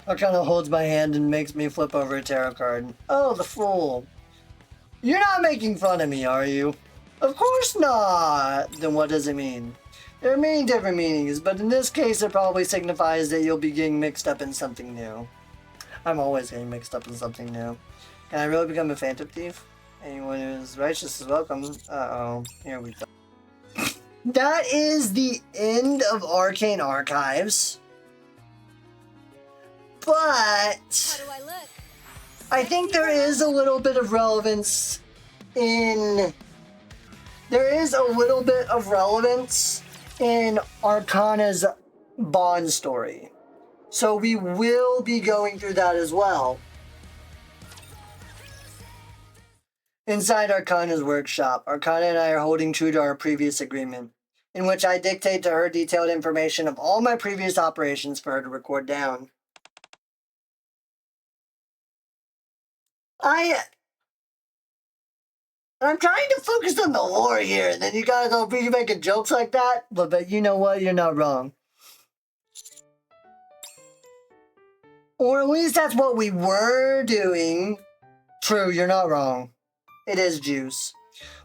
Arcana holds my hand and makes me flip over a tarot card. Oh, the Fool. You're not making fun of me, are you? Of course not! Then what does it mean? There are many different meanings, but in this case it probably signifies that you'll be getting mixed up in something new. I'm always getting mixed up in something new. Can I really become a phantom thief? Anyone who is righteous is welcome. Uh-oh. Here we go. That is the end of Arcane Archives. But... How do I look? I think there is a little bit of relevance in... There is a little bit of relevance in Arcana's Bond story. So we will be going through that as well. Inside Arcana's workshop, Arcana and I are holding true to our previous agreement, in which I dictate to her detailed information of all my previous operations for her to record down. I'm trying to focus on the lore here, and then you guys will be making jokes like that. But you know what? You're not wrong. Or at least that's what we were doing. True, you're not wrong. It is Juice.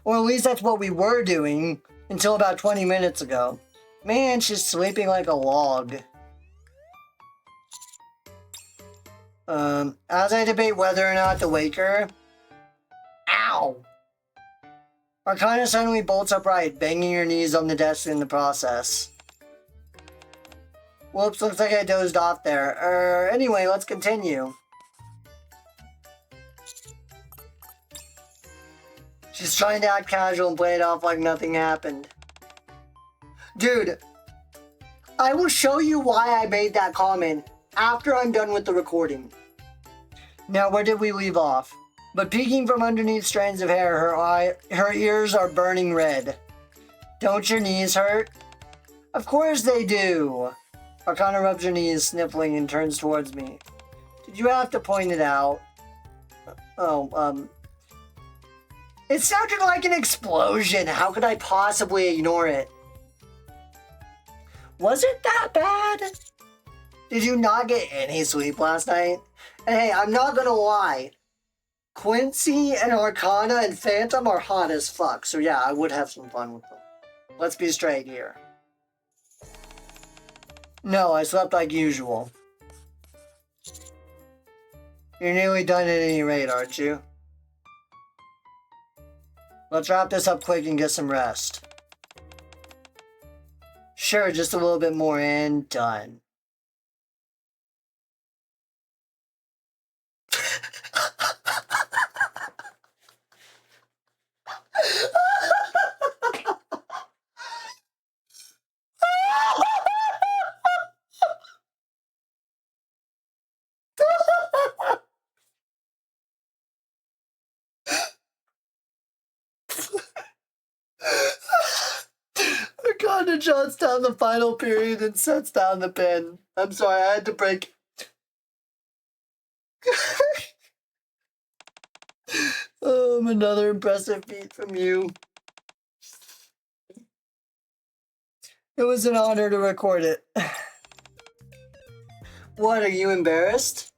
Or at least that's what we were doing until about 20 minutes ago. Man, she's sleeping like a log. As I debate whether or not to wake her... Ow! Arcana suddenly bolts upright, banging her knees on the desk in the process. Whoops, looks like I dozed off there. Anyway, let's continue. She's trying to act casual and play it off like nothing happened. Dude, I will show you why I made that comment after I'm done with the recording. Now, where did we leave off? But peeking from underneath strands of hair, her ears are burning red. Don't your knees hurt? Of course they do. Arcana rubs her knees, sniffling, and turns towards me. Did you have to point it out? It sounded like an explosion. How could I possibly ignore it? Was it that bad? Did you not get any sleep last night? And hey, I'm not gonna lie. Quincy and Arcana and Phantom are hot as fuck, so yeah, I would have some fun with them. Let's be straight here. No, I slept like usual. You're nearly done at any rate, aren't you? Let's wrap this up quick and get some rest. Sure, just a little bit more and done. Arcana jots down the final period and sets down the pen. I'm sorry, I had to break. Another impressive feat from you. It was an honor to record it. What, are you embarrassed?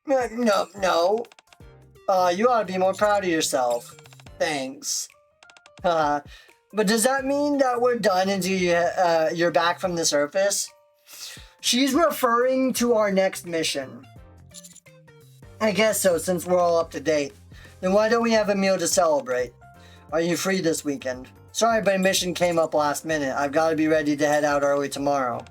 No. You ought to be more proud of yourself. Thanks. But does that mean that we're done until you're back from the surface? She's referring to our next mission. I guess so, since we're all up to date. Then why don't we have a meal to celebrate? Are you free this weekend? Sorry, but a mission came up last minute. I've got to be ready to head out early tomorrow.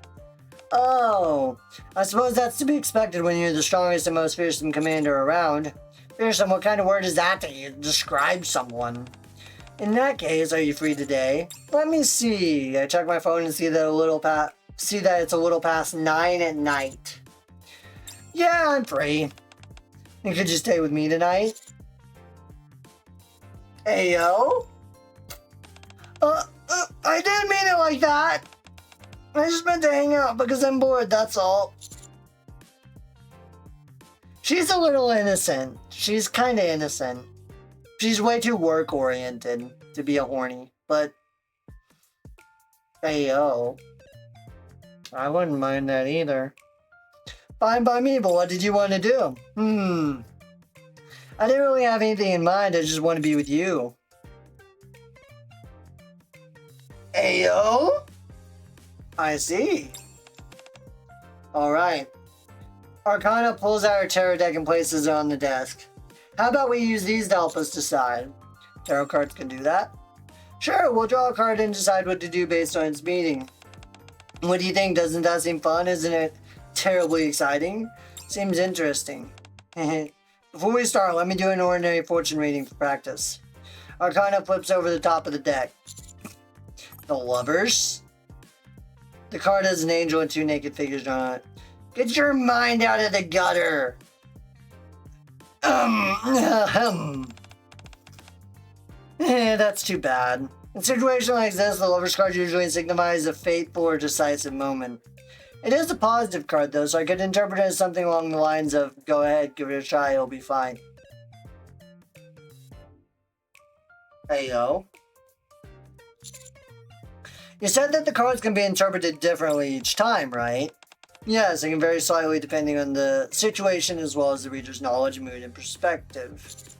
Oh, I suppose that's to be expected when you're the strongest and most fearsome commander around. Fearsome, what kind of word is that to describe someone? In that case, are you free today? Let me see. I check my phone and see that it's a little past 9 at night. Yeah, I'm free. You could just stay with me tonight? Ayo? I didn't mean it like that. I just meant to hang out because I'm bored, that's all. She's a little innocent. She's kinda innocent. She's way too work-oriented to be a horny, but... Ayo. I wouldn't mind that either. Fine by me, but what did you want to do? I didn't really have anything in mind, I just want to be with you. Ayo? I see. Alright. Arcana pulls out her tarot deck and places it on the desk. How about we use these to help us decide? Tarot cards can do that. Sure, we'll draw a card and decide what to do based on its meaning. What do you think? Doesn't that seem fun? Isn't it terribly exciting? Seems interesting. Before we start, let me do an ordinary fortune reading for practice. Arcana flips over the top of the deck. The Lovers. The card has an angel and two naked figures on it. Get your mind out of the gutter. That's too bad. In situations like this, the Lover's card usually signifies a fateful or decisive moment. It is a positive card though, so I could interpret it as something along the lines of, go ahead, give it a try, it'll be fine. Heyo. You said that the cards can be interpreted differently each time, right? Yes, it can vary slightly depending on the situation as well as the reader's knowledge, mood, and perspective.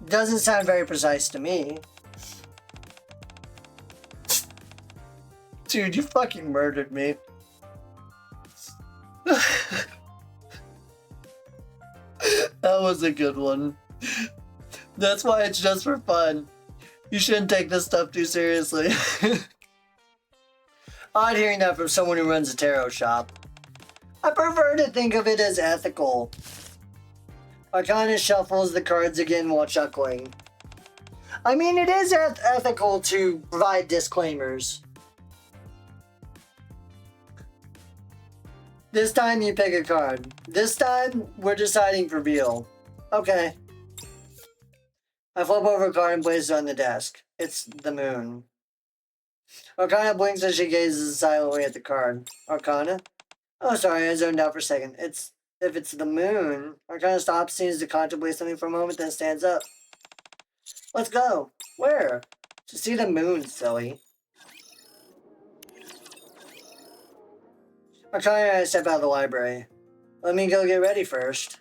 Doesn't sound very precise to me. Dude, you fucking murdered me. That was a good one. That's why it's just for fun. You shouldn't take this stuff too seriously. Odd hearing that from someone who runs a tarot shop. I prefer to think of it as ethical. Arcana shuffles the cards again while chuckling. I mean, it is ethical to provide disclaimers. This time you pick a card. This time, we're deciding for real. Okay. I flip over a card and place it on the desk. It's the moon. Arcana blinks as she gazes silently at the card. Arcana? Oh, sorry, I zoned out for a second. If it's the moon, Arcana stops, seems to contemplate something for a moment, then stands up. Let's go. Where? To see the moon, silly. Arcana and I step out of the library. Let me go get ready first.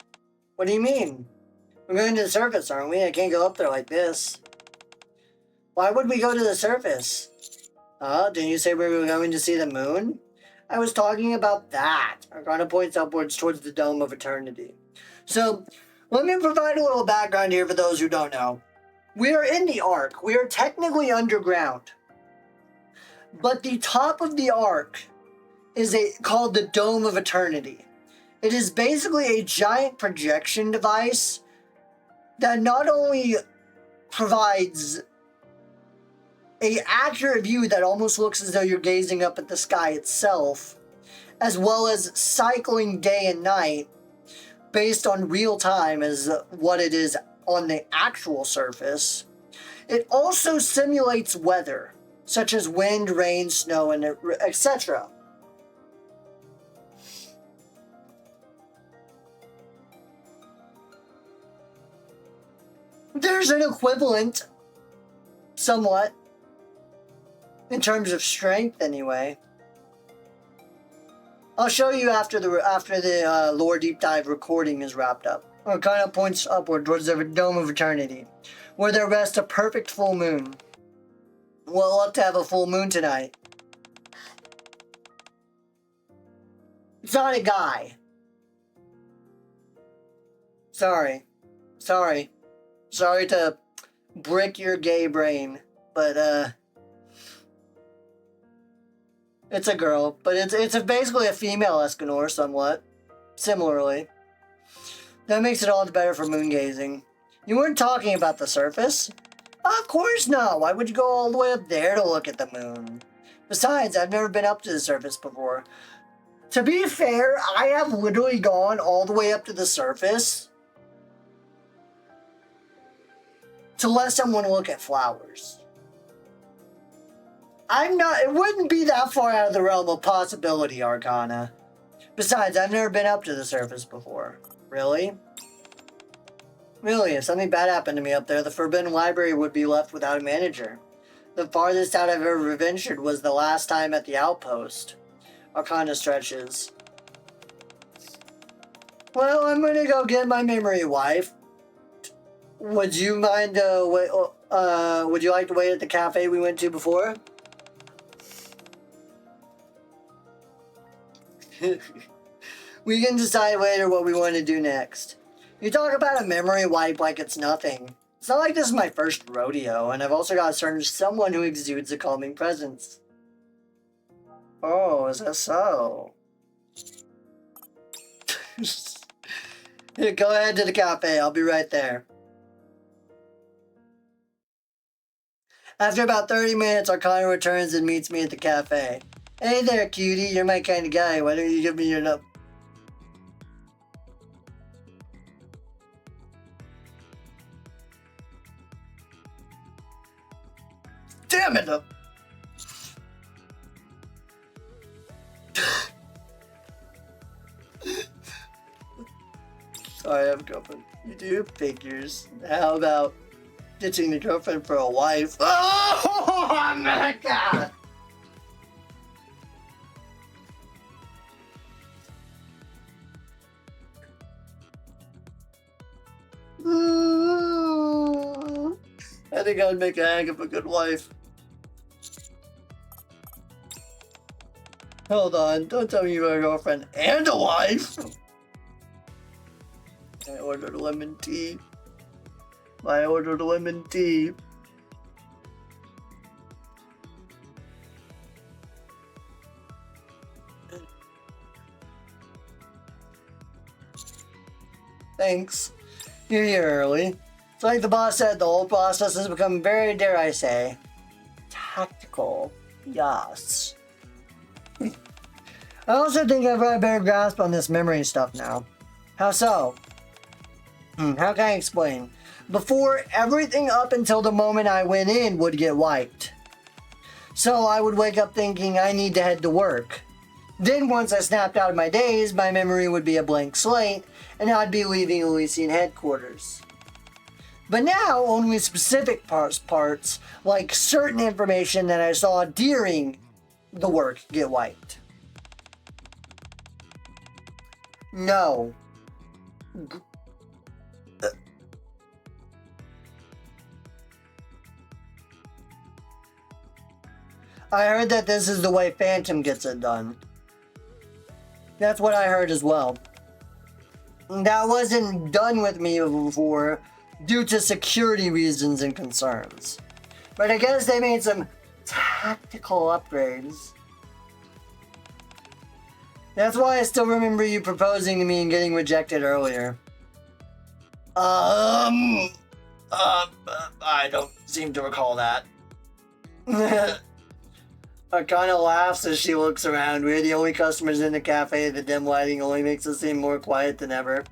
What do you mean? We're going to the surface, aren't we? I can't go up there like this. Why would we go to the surface? Didn't you say we were going to see the moon? I was talking about that. Arcana points upwards towards the Dome of Eternity. So, let me provide a little background here for those who don't know. We are in the Ark. We are technically underground. But the top of the Ark is called the Dome of Eternity. It is basically a giant projection device that not only provides an accurate view that almost looks as though you're gazing up at the sky itself, as well as cycling day and night based on real time as what it is on the actual surface. It also simulates weather. such as wind, rain, snow, and etc. There's an equivalent, somewhat, in terms of strength, anyway. I'll show you after the Lore Deep Dive recording is wrapped up. It kind of points upward towards the Dome of Eternity, where there rests a perfect full moon. We'll love to have a full moon tonight. It's not a guy. Sorry to brick your gay brain, but it's a girl, but it's basically a female Escanor, somewhat. Similarly. That makes it all the better for moon gazing. You weren't talking about the surface? Of course not. Why would you go all the way up there to look at the moon? Besides, I've never been up to the surface before. To be fair, I have literally gone all the way up to the surface to let someone look at flowers. It wouldn't be that far out of the realm of possibility, Arcana. Besides, I've never been up to the surface before. Really? Really, if something bad happened to me up there, the Forbidden Library would be left without a manager. The farthest out I've ever ventured was the last time at the outpost. Arcana stretches. Well, I'm gonna go get my memory wife. Would you mind, would you like to wait at the cafe we went to before? We can decide later what we want to do next. You talk about a memory wipe like it's nothing. It's not like this is my first rodeo, and I've also got someone who exudes a calming presence. Oh, is that so? Go ahead to the cafe, I'll be right there. After about 30 minutes, Arcana returns and meets me at the cafe. Hey there, cutie, you're my kind of guy. Why don't you give me your number? Damn it! Sorry, I have a girlfriend. You do figures. How about ditching the girlfriend for a wife? Oh my god! I think I'd make a heck of a good wife. Hold on, don't tell me you have a girlfriend and a wife! I ordered lemon tea. I ordered lemon tea. Thanks. You're here early. It's like the boss said, the whole process has become very, dare I say, tactical. Yes. I also think I've got a better grasp on this memory stuff now. How so? How can I explain? Before, everything up until the moment I went in would get wiped. So I would wake up thinking I need to head to work. Then once I snapped out of my daze, my memory would be a blank slate, and I'd be leaving Elysian headquarters. But now, only specific parts, like certain information that I saw during the work, get wiped. No. I heard that this is the way Phantom gets it done. That's what I heard as well. That wasn't done with me before due to security reasons and concerns. But I guess they made some tactical upgrades. That's why I still remember you proposing to me and getting rejected earlier. I don't seem to recall that. Arcana laughs as she looks around. We're the only customers in the cafe. The dim lighting only makes us seem more quiet than ever.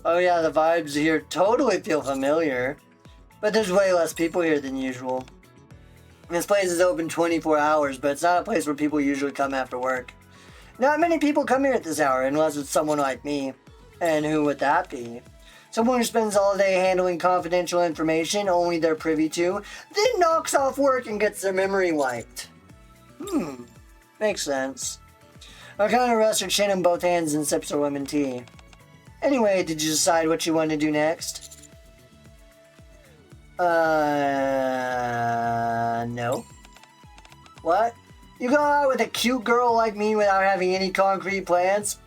Oh yeah, the vibes here totally feel familiar. But there's way less people here than usual. This place is open 24 hours, but it's not a place where people usually come after work. Not many people come here at this hour, unless it's someone like me. And who would that be? Someone who spends all day handling confidential information only they're privy to, then knocks off work and gets their memory wiped. Makes sense. Arcana rests her chin in both hands and sips her lemon tea. Anyway, did you decide what you want to do next? No. What? You go out with a cute girl like me without having any concrete plans?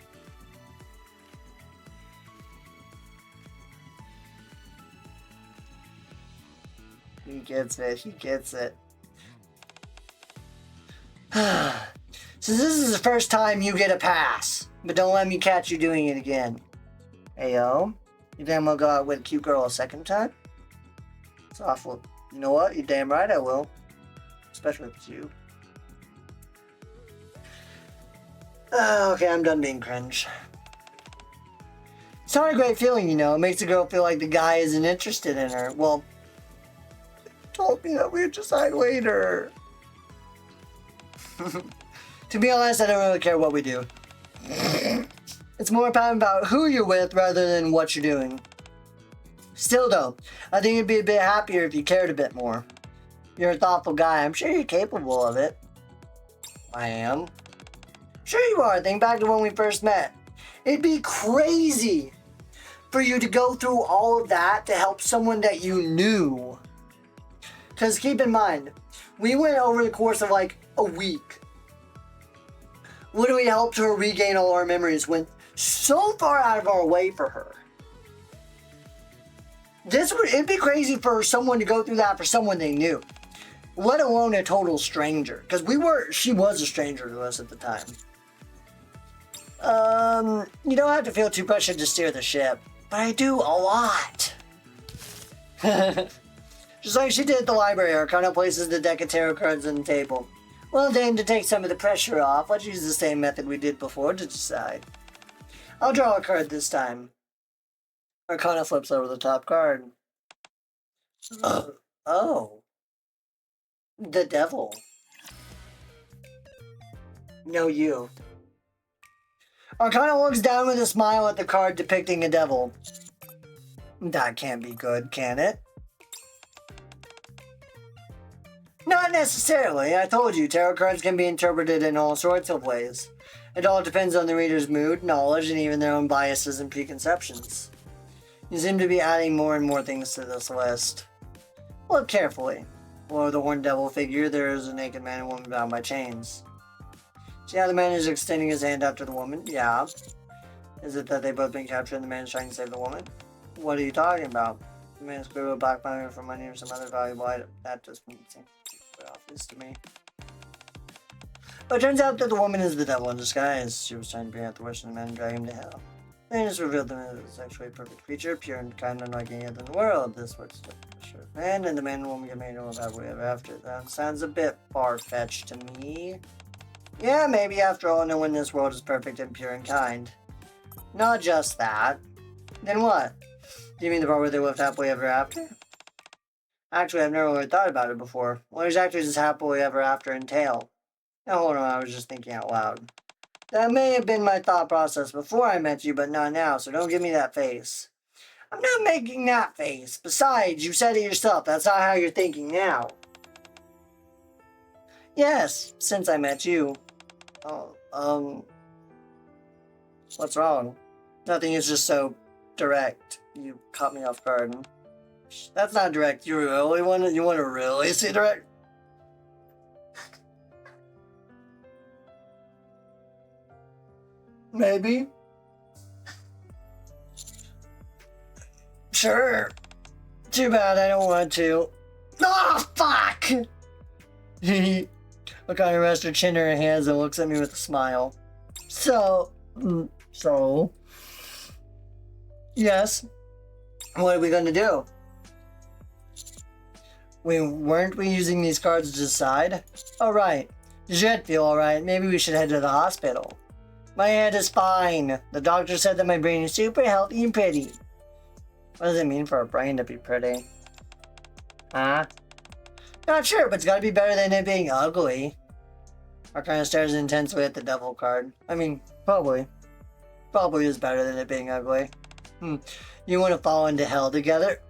He gets it, he gets it. Since this is the first time, you get a pass. But don't let me catch you doing it again. Ayo, you think I'm gonna go out with a cute girl a second time? It's awful. You know what? You're damn right I will. Especially if it's you. Okay, I'm done being cringe. It's not a great feeling, you know. It makes a girl feel like the guy isn't interested in her. Well, told me that we'd decide later. To be honest, I don't really care what we do. It's more about who you're with rather than what you're doing. Still though, I think you'd be a bit happier if you cared a bit more. You're a thoughtful guy. I'm sure you're capable of it. I am. Sure you are. Think back to when we first met. It'd be crazy for you to go through all of that to help someone that you knew. Because keep in mind, we went over the course of like a week. Literally helped her regain all our memories, went so far out of our way for her. It'd be crazy for someone to go through that for someone they knew. Let alone a total stranger. Because she was a stranger to us at the time. You don't have to feel too pressured to steer the ship. But I do a lot. Just like she did at the library, Arcana places the deck of tarot cards on the table. Well then, to take some of the pressure off, let's use the same method we did before to decide. I'll draw a card this time. Arcana flips over the top card. Oh. The devil. No, you. Arcana looks down with a smile at the card depicting a devil. That can't be good, can it? Not necessarily. I told you, tarot cards can be interpreted in all sorts of ways. It all depends on the reader's mood, knowledge, and even their own biases and preconceptions. You seem to be adding more and more things to this list. Look carefully. Below the horned devil figure, there is a naked man and woman bound by chains. See how the man is extending his hand after the woman? Yeah. Is it that they've both been captured and the man is trying to save the woman? What are you talking about? The man is clearly a black money for money or some other valuable item. That just seems quite obvious to me. But it turns out that the woman is the devil in disguise. She was trying to bring out the worst in the man and drag him to hell. The man has revealed them as a sexually perfect creature, pure and kind, unlike any other in the world. This works for sure. Man and the man and woman get married and happily ever after. That sounds a bit far-fetched to me. Yeah, maybe after all, no one in this world is perfect and pure and kind. Not just that. Then what? Do you mean the part where they lived happily ever after? Actually, I've never really thought about it before. What exactly does happily ever after entail? Now hold on, I was just thinking out loud. That may have been my thought process before I met you, but not now, so don't give me that face. I'm not making that face. Besides, you said it yourself, that's not how you're thinking now. Yes, since I met you. Oh, what's wrong? Nothing, is just so direct. You caught me off guard. That's not direct. You want to really see direct? Maybe. Sure. Too bad I don't want to. Oh, fuck! Arcana rests her chin in her hands and looks at me with a smile. So? Yes. What are we going to do? Weren't we using these cards to decide? Oh, right. Does your head feel alright? Maybe we should head to the hospital. My head is fine. The doctor said that my brain is super healthy and pretty. What does it mean for a brain to be pretty? Huh? Not sure, but it's gotta be better than it being ugly. Arcana stares intensely at the devil card. I mean, probably. Probably is better than it being ugly. You want to fall into hell together?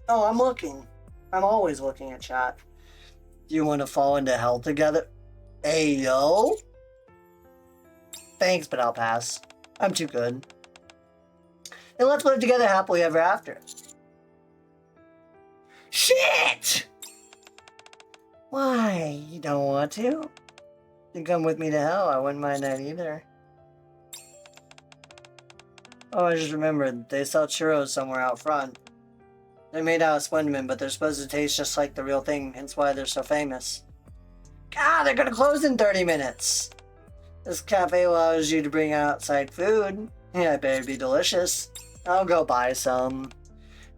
Oh, I'm looking. I'm always looking at chat. Do you want to fall into hell together? Ayo? Thanks, but I'll pass. I'm too good. Then let's live together happily ever after. Shit! Why? You don't want to? You come with me to hell, I wouldn't mind that either. Oh, I just remembered, they sell churros somewhere out front. They're made out of Slenderman, but they're supposed to taste just like the real thing, hence why they're so famous. God, they're gonna close in 30 minutes! This cafe allows you to bring outside food. Yeah, it better be delicious. I'll go buy some.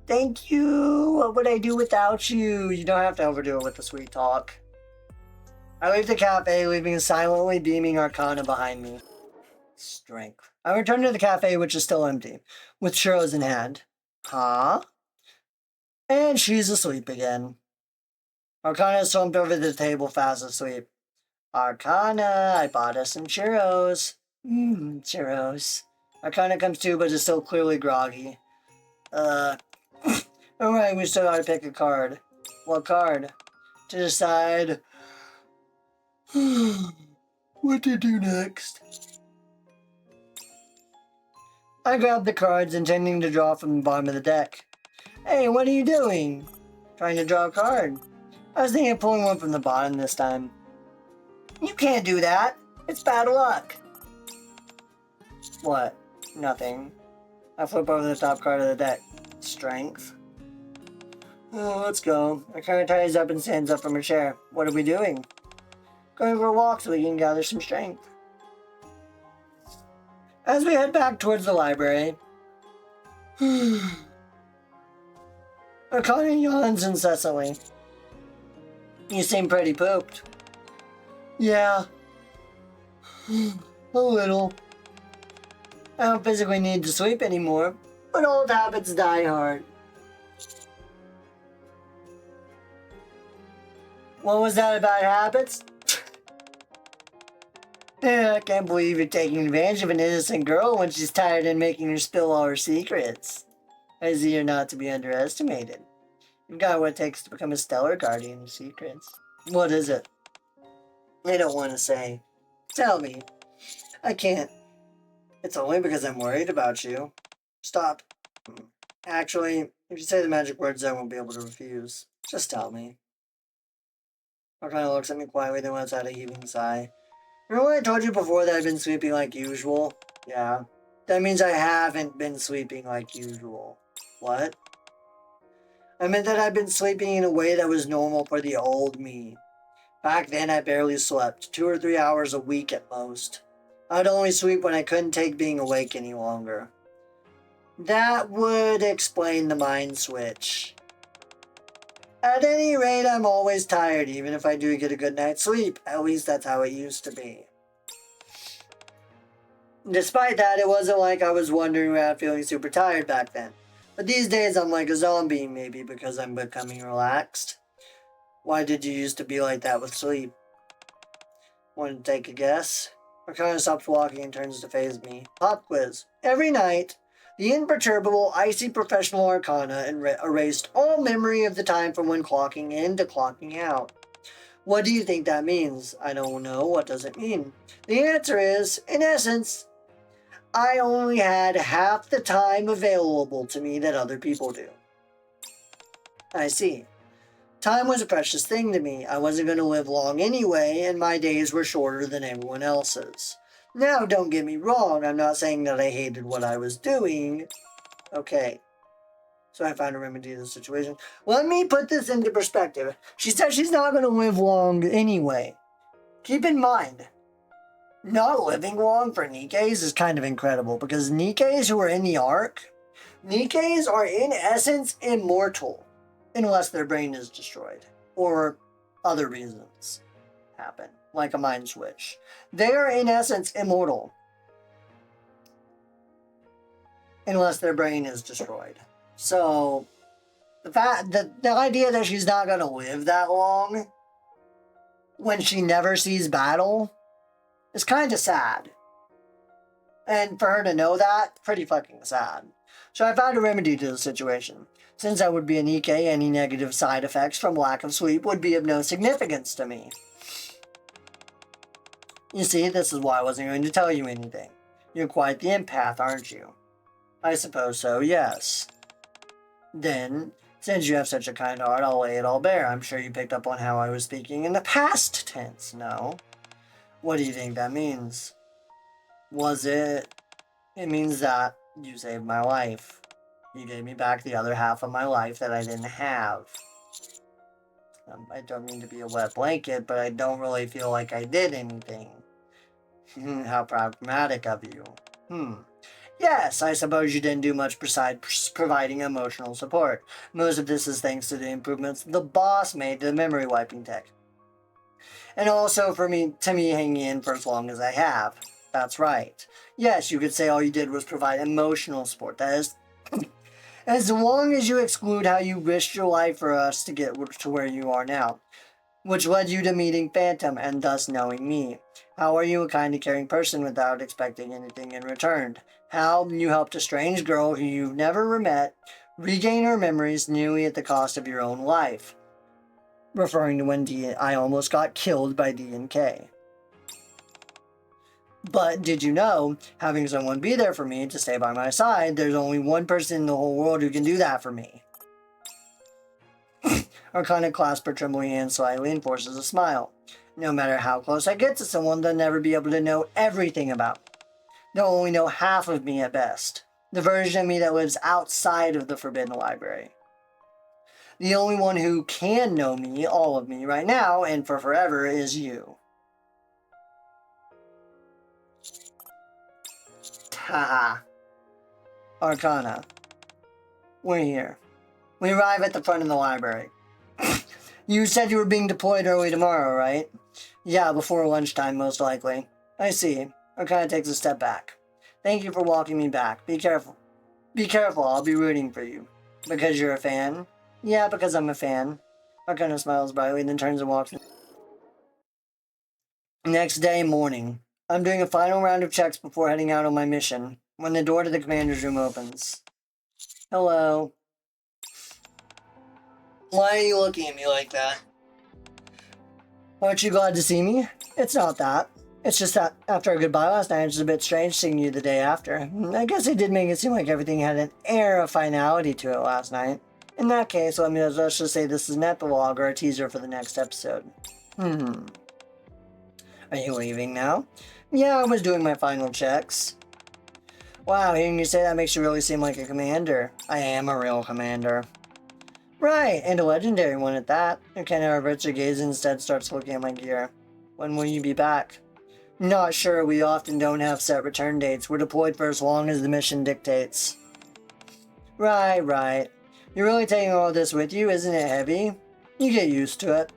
Thank you! What would I do without you? You don't have to overdo it with the sweet talk. I leave the cafe, leaving silently beaming Arcana behind me. Strength. I return to the cafe, which is still empty, with churros in hand. Huh? And she's asleep again. Arcana slumped over the table fast asleep. Arcana, I bought us some churros. Churros. Arcana comes to, but is still clearly groggy. Alright, we still gotta pick a card. What card? To decide what to do next. I grabbed the cards, intending to draw from the bottom of the deck. Hey, what are you doing? Trying to draw a card. I was thinking of pulling one from the bottom this time. You can't do that. It's bad luck. What? Nothing. I flip over the top card of the deck. Strength. Oh, let's go. Arcana ties up and stands up from her chair. What are we doing? Going for a walk so we can gather some strength. As we head back towards the library, Arcana yawns incessantly. You seem pretty pooped. Yeah. A little. I don't physically need to sleep anymore, but old habits die hard. What was that about habits? I can't believe you're taking advantage of an innocent girl when she's tired and making her spill all her secrets. I see you're not to be underestimated. You've got what it takes to become a stellar guardian of secrets. What is it? I don't want to say. Tell me. I can't. It's only because I'm worried about you. Stop. Actually, if you say the magic words, I won't be able to refuse. Just tell me. Arcana looks at me quietly, then lets out a heaving sigh. Remember when I told you before that I've been sleeping like usual? Yeah. That means I haven't been sleeping like usual. What? I meant that I've been sleeping in a way that was normal for the old me. Back then, I barely slept, 2 or 3 hours a week at most. I'd only sleep when I couldn't take being awake any longer. That would explain the mind switch. At any rate, I'm always tired, even if I do get a good night's sleep. At least that's how it used to be. Despite that, it wasn't like I was wandering around feeling super tired back then. But these days, I'm like a zombie, maybe because I'm becoming relaxed. Why did you used to be like that with sleep? Want to take a guess? Arcana stops walking and turns to face me. Pop quiz. Every night, the imperturbable, icy professional Arcana erased all memory of the time from when clocking in to clocking out. What do you think that means? I don't know. What does it mean? The answer is, in essence, I only had half the time available to me that other people do. I see. Time was a precious thing to me. I wasn't going to live long anyway, and my days were shorter than everyone else's. Now, don't get me wrong, I'm not saying that I hated what I was doing. Okay. So I found a remedy to the situation. Let me put this into perspective. She said she's not going to live long anyway. Keep in mind, not living long for Nikkes is kind of incredible, because Nikkes who are in the Ark, Nikkes are in essence immortal, unless their brain is destroyed, or other reasons happen, like a mind switch. They are in essence immortal. unless their brain is destroyed. So, the idea that she's not going to live that long when she never sees battle is kind of sad. And for her to know that, pretty fucking sad. So I found a remedy to the situation. Since I would be a Nikke, any negative side effects from lack of sleep would be of no significance to me. You see, this is why I wasn't going to tell you anything. You're quite the empath, aren't you? I suppose so, yes. Then, since you have such a kind heart, I'll lay it all bare. I'm sure you picked up on how I was speaking in the past tense, no? What do you think that means? It means that you saved my life. You gave me back the other half of my life that I didn't have. I don't mean to be a wet blanket, but I don't really feel like I did anything. How pragmatic of you. Yes, I suppose you didn't do much besides providing emotional support. Most of this is thanks to the improvements the boss made to the memory wiping tech. And also to me hanging in for as long as I have. That's right. Yes, you could say all you did was provide emotional support. That is, as long as you exclude how you risked your life for us to get to where you are now, which led you to meeting Phantom and thus knowing me. How are you a kind and caring person without expecting anything in return? How you helped a strange girl who you've never met regain her memories nearly at the cost of your own life. Referring to when I almost got killed by D&K. But did you know, having someone be there for me to stay by my side, there's only one person in the whole world who can do that for me. Arcana clasped her trembling hand slightly and forces a smile. No matter how close I get to someone, they'll never be able to know everything about me. They'll only know half of me at best. The version of me that lives outside of the Forbidden Library. The only one who can know me, all of me, right now, and for forever, is you. Haha. Arcana. We're here. We arrive at the front of the library. You said you were being deployed early tomorrow, right? Yeah, before lunchtime, most likely. I see. Arcana takes a step back. Thank you for walking me back. Be careful. Be careful, I'll be rooting for you. Because you're a fan? Yeah, because I'm a fan. Arcana smiles brightly, then turns and walks. Next day, morning. I'm doing a final round of checks before heading out on my mission, when the door to the commander's room opens. Hello. Why are you looking at me like that? Aren't you glad to see me? It's not that. It's just that after our goodbye last night, it's a bit strange seeing you the day after. I guess it did make it seem like everything had an air of finality to it last night. In that case, let's just say this is an epilogue or a teaser for the next episode. Are you leaving now? Yeah, I was doing my final checks. Wow, hearing you say that makes you really seem like a commander. I am a real commander. Right, and a legendary one at that. Arcana averts her gaze and instead starts looking at my gear. When will you be back? Not sure, we often don't have set return dates. We're deployed for as long as the mission dictates. Right. You're really taking all this with you, isn't it heavy? You get used to it.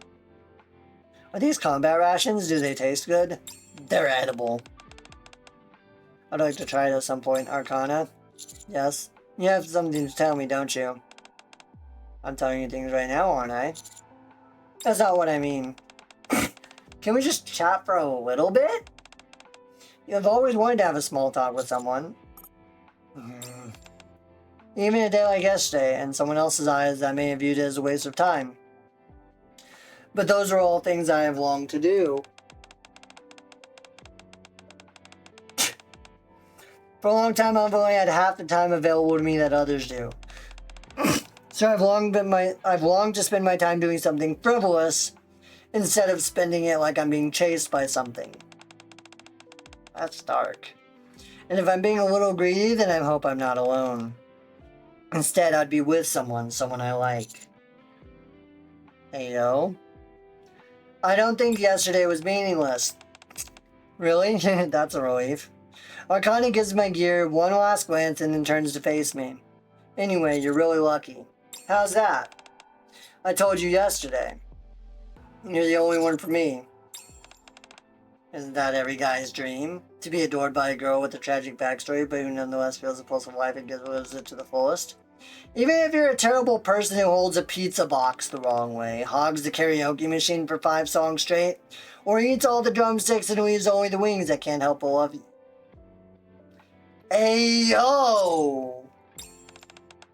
Are these combat rations? Do they taste good? They're edible. I'd like to try it at some point, Arcana. Yes? You have something to tell me, don't you? I'm telling you things right now, aren't I? That's not what I mean. Can we just chat for a little bit? I've always wanted to have a small talk with someone. Even a day like yesterday, in someone else's eyes, I may have viewed it as a waste of time. But those are all things I have longed to do. For a long time, I've only had half the time available to me that others do. So I've longed to spend my time doing something frivolous instead of spending it like I'm being chased by something. That's dark. And if I'm being a little greedy, then I hope I'm not alone. Instead, I'd be with someone I like. Heyo. I don't think yesterday was meaningless. Really? That's a relief. Arcana gives my gear one last glance and then turns to face me. Anyway, you're really lucky. How's that? I told you yesterday. You're the only one for me. Isn't that every guy's dream? To be adored by a girl with a tragic backstory, but who nonetheless feels the pulse of life and gives it to the fullest? Even if you're a terrible person who holds a pizza box the wrong way, hogs the karaoke machine for 5 songs straight, or eats all the drumsticks and leaves only the wings that can't help but love you. Ayo!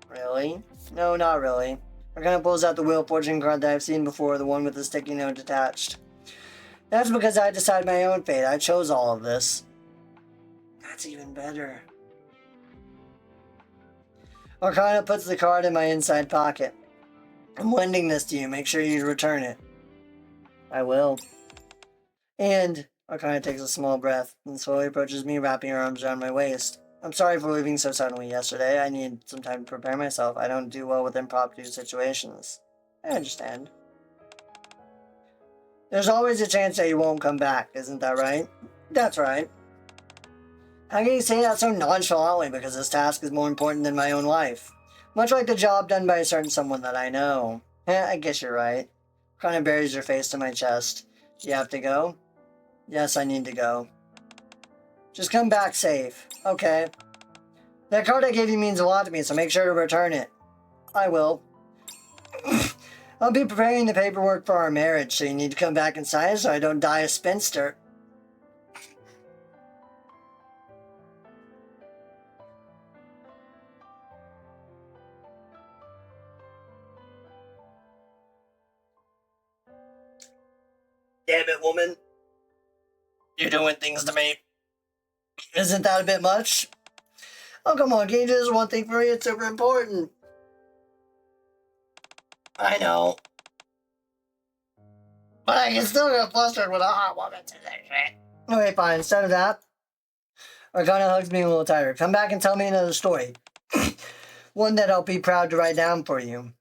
Really? No, not really. Arcane pulls out the Wheel of Fortune card that I've seen before, the one with the sticky note attached. That's because I decided my own fate. I chose all of this. That's even better. Arcana puts the card in my inside pocket. I'm lending this to you. Make sure you return it. I will. And Arcana takes a small breath and slowly approaches me, wrapping her arms around my waist. I'm sorry for leaving so suddenly yesterday. I need some time to prepare myself. I don't do well with impromptu situations. I understand. There's always a chance that you won't come back, isn't that right? That's right. How can you say that so nonchalantly because this task is more important than my own life? Much like the job done by a certain someone that I know. I guess you're right. Kind of buries your face to my chest. You have to go? Yes, I need to go. Just come back safe. Okay. That card I gave you means a lot to me, so make sure to return it. I will. I'll be preparing the paperwork for our marriage, so you need to come back and sign it so I don't die a spinster. Damn it, woman. You're doing things to me. Isn't that a bit much? Oh, come on, can you do this one thing for me? It's super important. I know. But I can still get flustered with a hot woman to this shit. Okay, fine. Instead of that, Arcana hugs me a little tighter. Come back and tell me another story. One that I'll be proud to write down for you.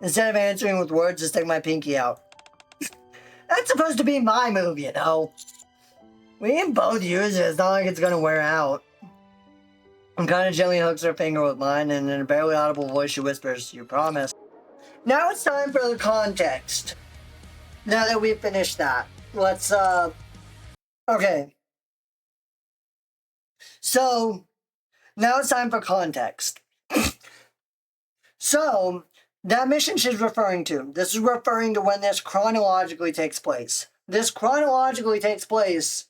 Instead of answering with words, just take my pinky out. That's supposed to be my move, you know. We can both use it. It's not like it's gonna wear out. Arcana gently hugs her finger with mine, and in a barely audible voice she whispers, "You promise." Now it's time for the context. Now that we've finished that, let's, okay. So, now it's time for context. So, that mission she's referring to, this is referring to when this chronologically takes place. This chronologically takes place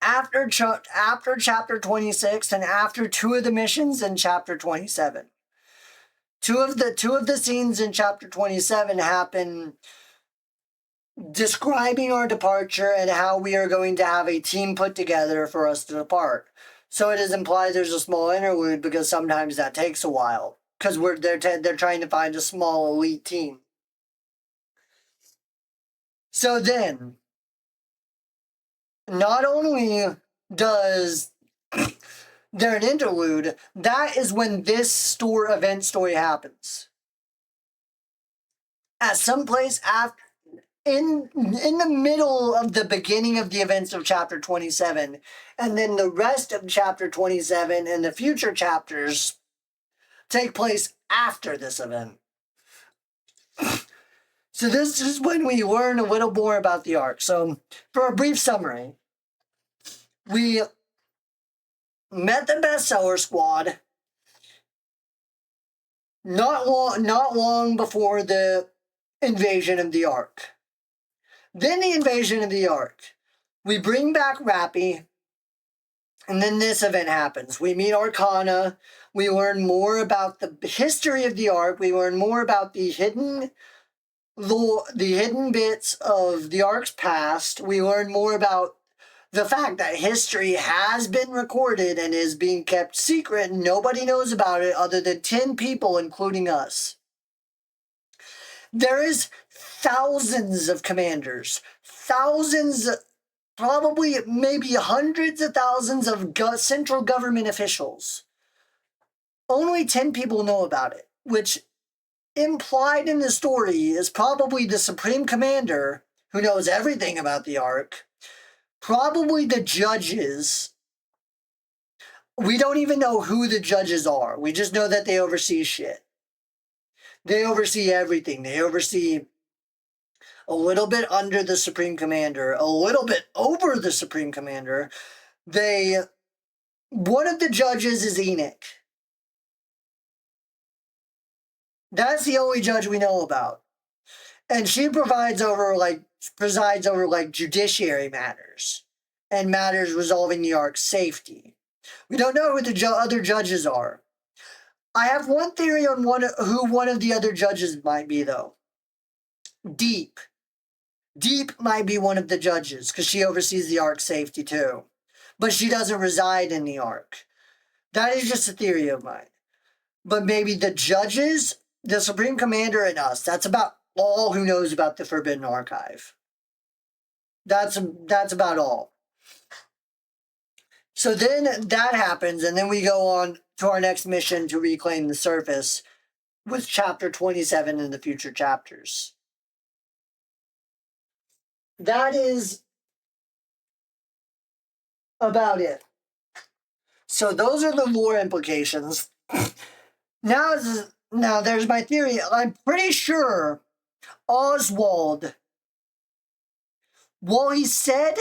after chapter 26 and after 2 of the missions in chapter 27. Two of the scenes in chapter 27 happen describing our departure and how we are going to have a team put together for us to depart. So it is implied there's a small interlude because sometimes that takes a while because they're trying to find a small elite team. So then, not only does there an interlude, that is when this event story happens. At some place after, in the middle of the beginning of the events of chapter 27, and then the rest of chapter 27 and the future chapters take place after this event. So this is when we learn a little more about the arc. So, for a brief summary, we met the bestseller squad not long before the invasion of the ark. Then the invasion of the ark. We bring back Rappy, and then this event happens. We meet Arcana. We learn more about the history of the ark. We learn more about the hidden bits of the ark's past. We learn more about the fact that history has been recorded and is being kept secret. Nobody knows about it other than 10 people, including us. There is thousands of commanders, thousands, probably maybe hundreds of thousands of central government officials. Only 10 people know about it, which implied in the story is probably the Supreme Commander, who knows everything about the Ark, probably the judges. We don't even know who the judges are. We just know that they oversee shit. They oversee everything. They oversee a little bit under the Supreme Commander, a little bit over the Supreme Commander. One of the judges is Enoch. That's the only judge we know about. And she presides over judiciary matters and matters resolving the Ark's safety. We don't know who the other judges are. I have one theory on who one of the other judges might be, though. Deep. Deep might be one of the judges, because she oversees the Ark's safety, too. But she doesn't reside in the Ark. That is just a theory of mine. But maybe the judges, the Supreme Commander, and us. That's about all who knows about the Forbidden Archive. That's about all. So then that happens, and then we go on to our next mission to reclaim the surface with chapter 27 in the future chapters. That is about it. So those are the lore implications. Now there's my theory. I'm pretty sure Oswald, while he said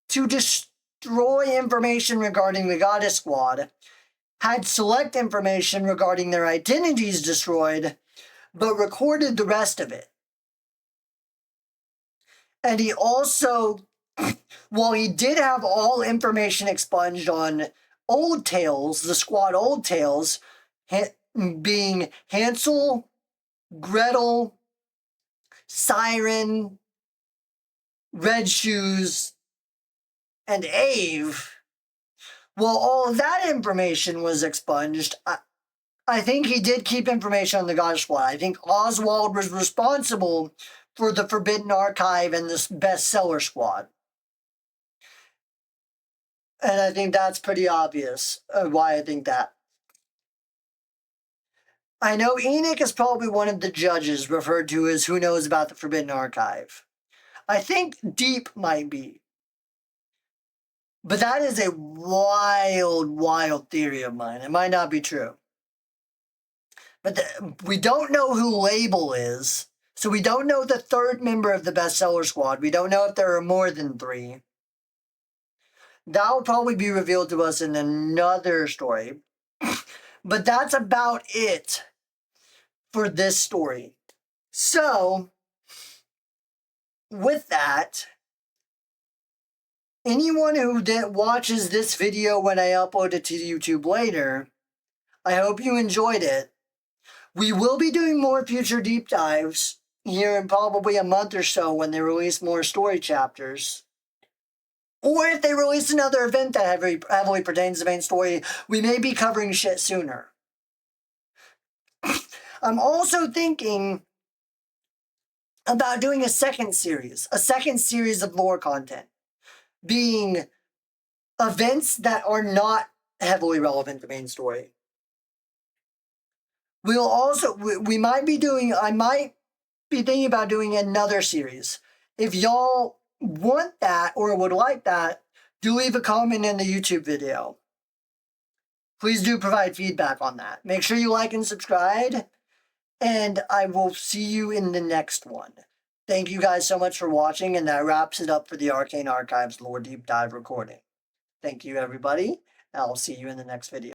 to destroy information regarding the Goddess Squad, had select information regarding their identities destroyed, but recorded the rest of it. And he also, while he did have all information expunged on Old Tales, the Squad Old Tales, being Hansel, Gretel, Siren, Red Shoes, and Ave, while all of that information was expunged, I think he did keep information on the Goddess Squad. I think Oswald was responsible for the Forbidden Archive and this bestseller squad. And I think that's pretty obvious why I think that. I know Enoch is probably one of the judges referred to as who knows about the Forbidden Archive. I think Deep might be. But that is a wild, wild theory of mine. It might not be true. But we don't know who Label is. So we don't know the third member of the bestseller squad. We don't know if there are more than 3. That will probably be revealed to us in another story. But that's about it for this story. So, with that, anyone who watches this video when I upload it to YouTube later, I hope you enjoyed it. We will be doing more future deep dives here in probably a month or so when they release more story chapters. Or if they release another event that heavily pertains to the main story, we may be covering shit sooner. I'm also thinking about doing a second series of lore content, being events that are not heavily relevant to the main story. I might be thinking about doing another series. If y'all want that or would like that, do leave a comment in the YouTube video. Please do provide feedback on that. Make sure you like and subscribe, and I will see you in the next one. Thank you guys so much for watching, and that wraps it up for the Arcane Archives Lore Deep Dive recording. Thank you, everybody, and I'll see you in the next video.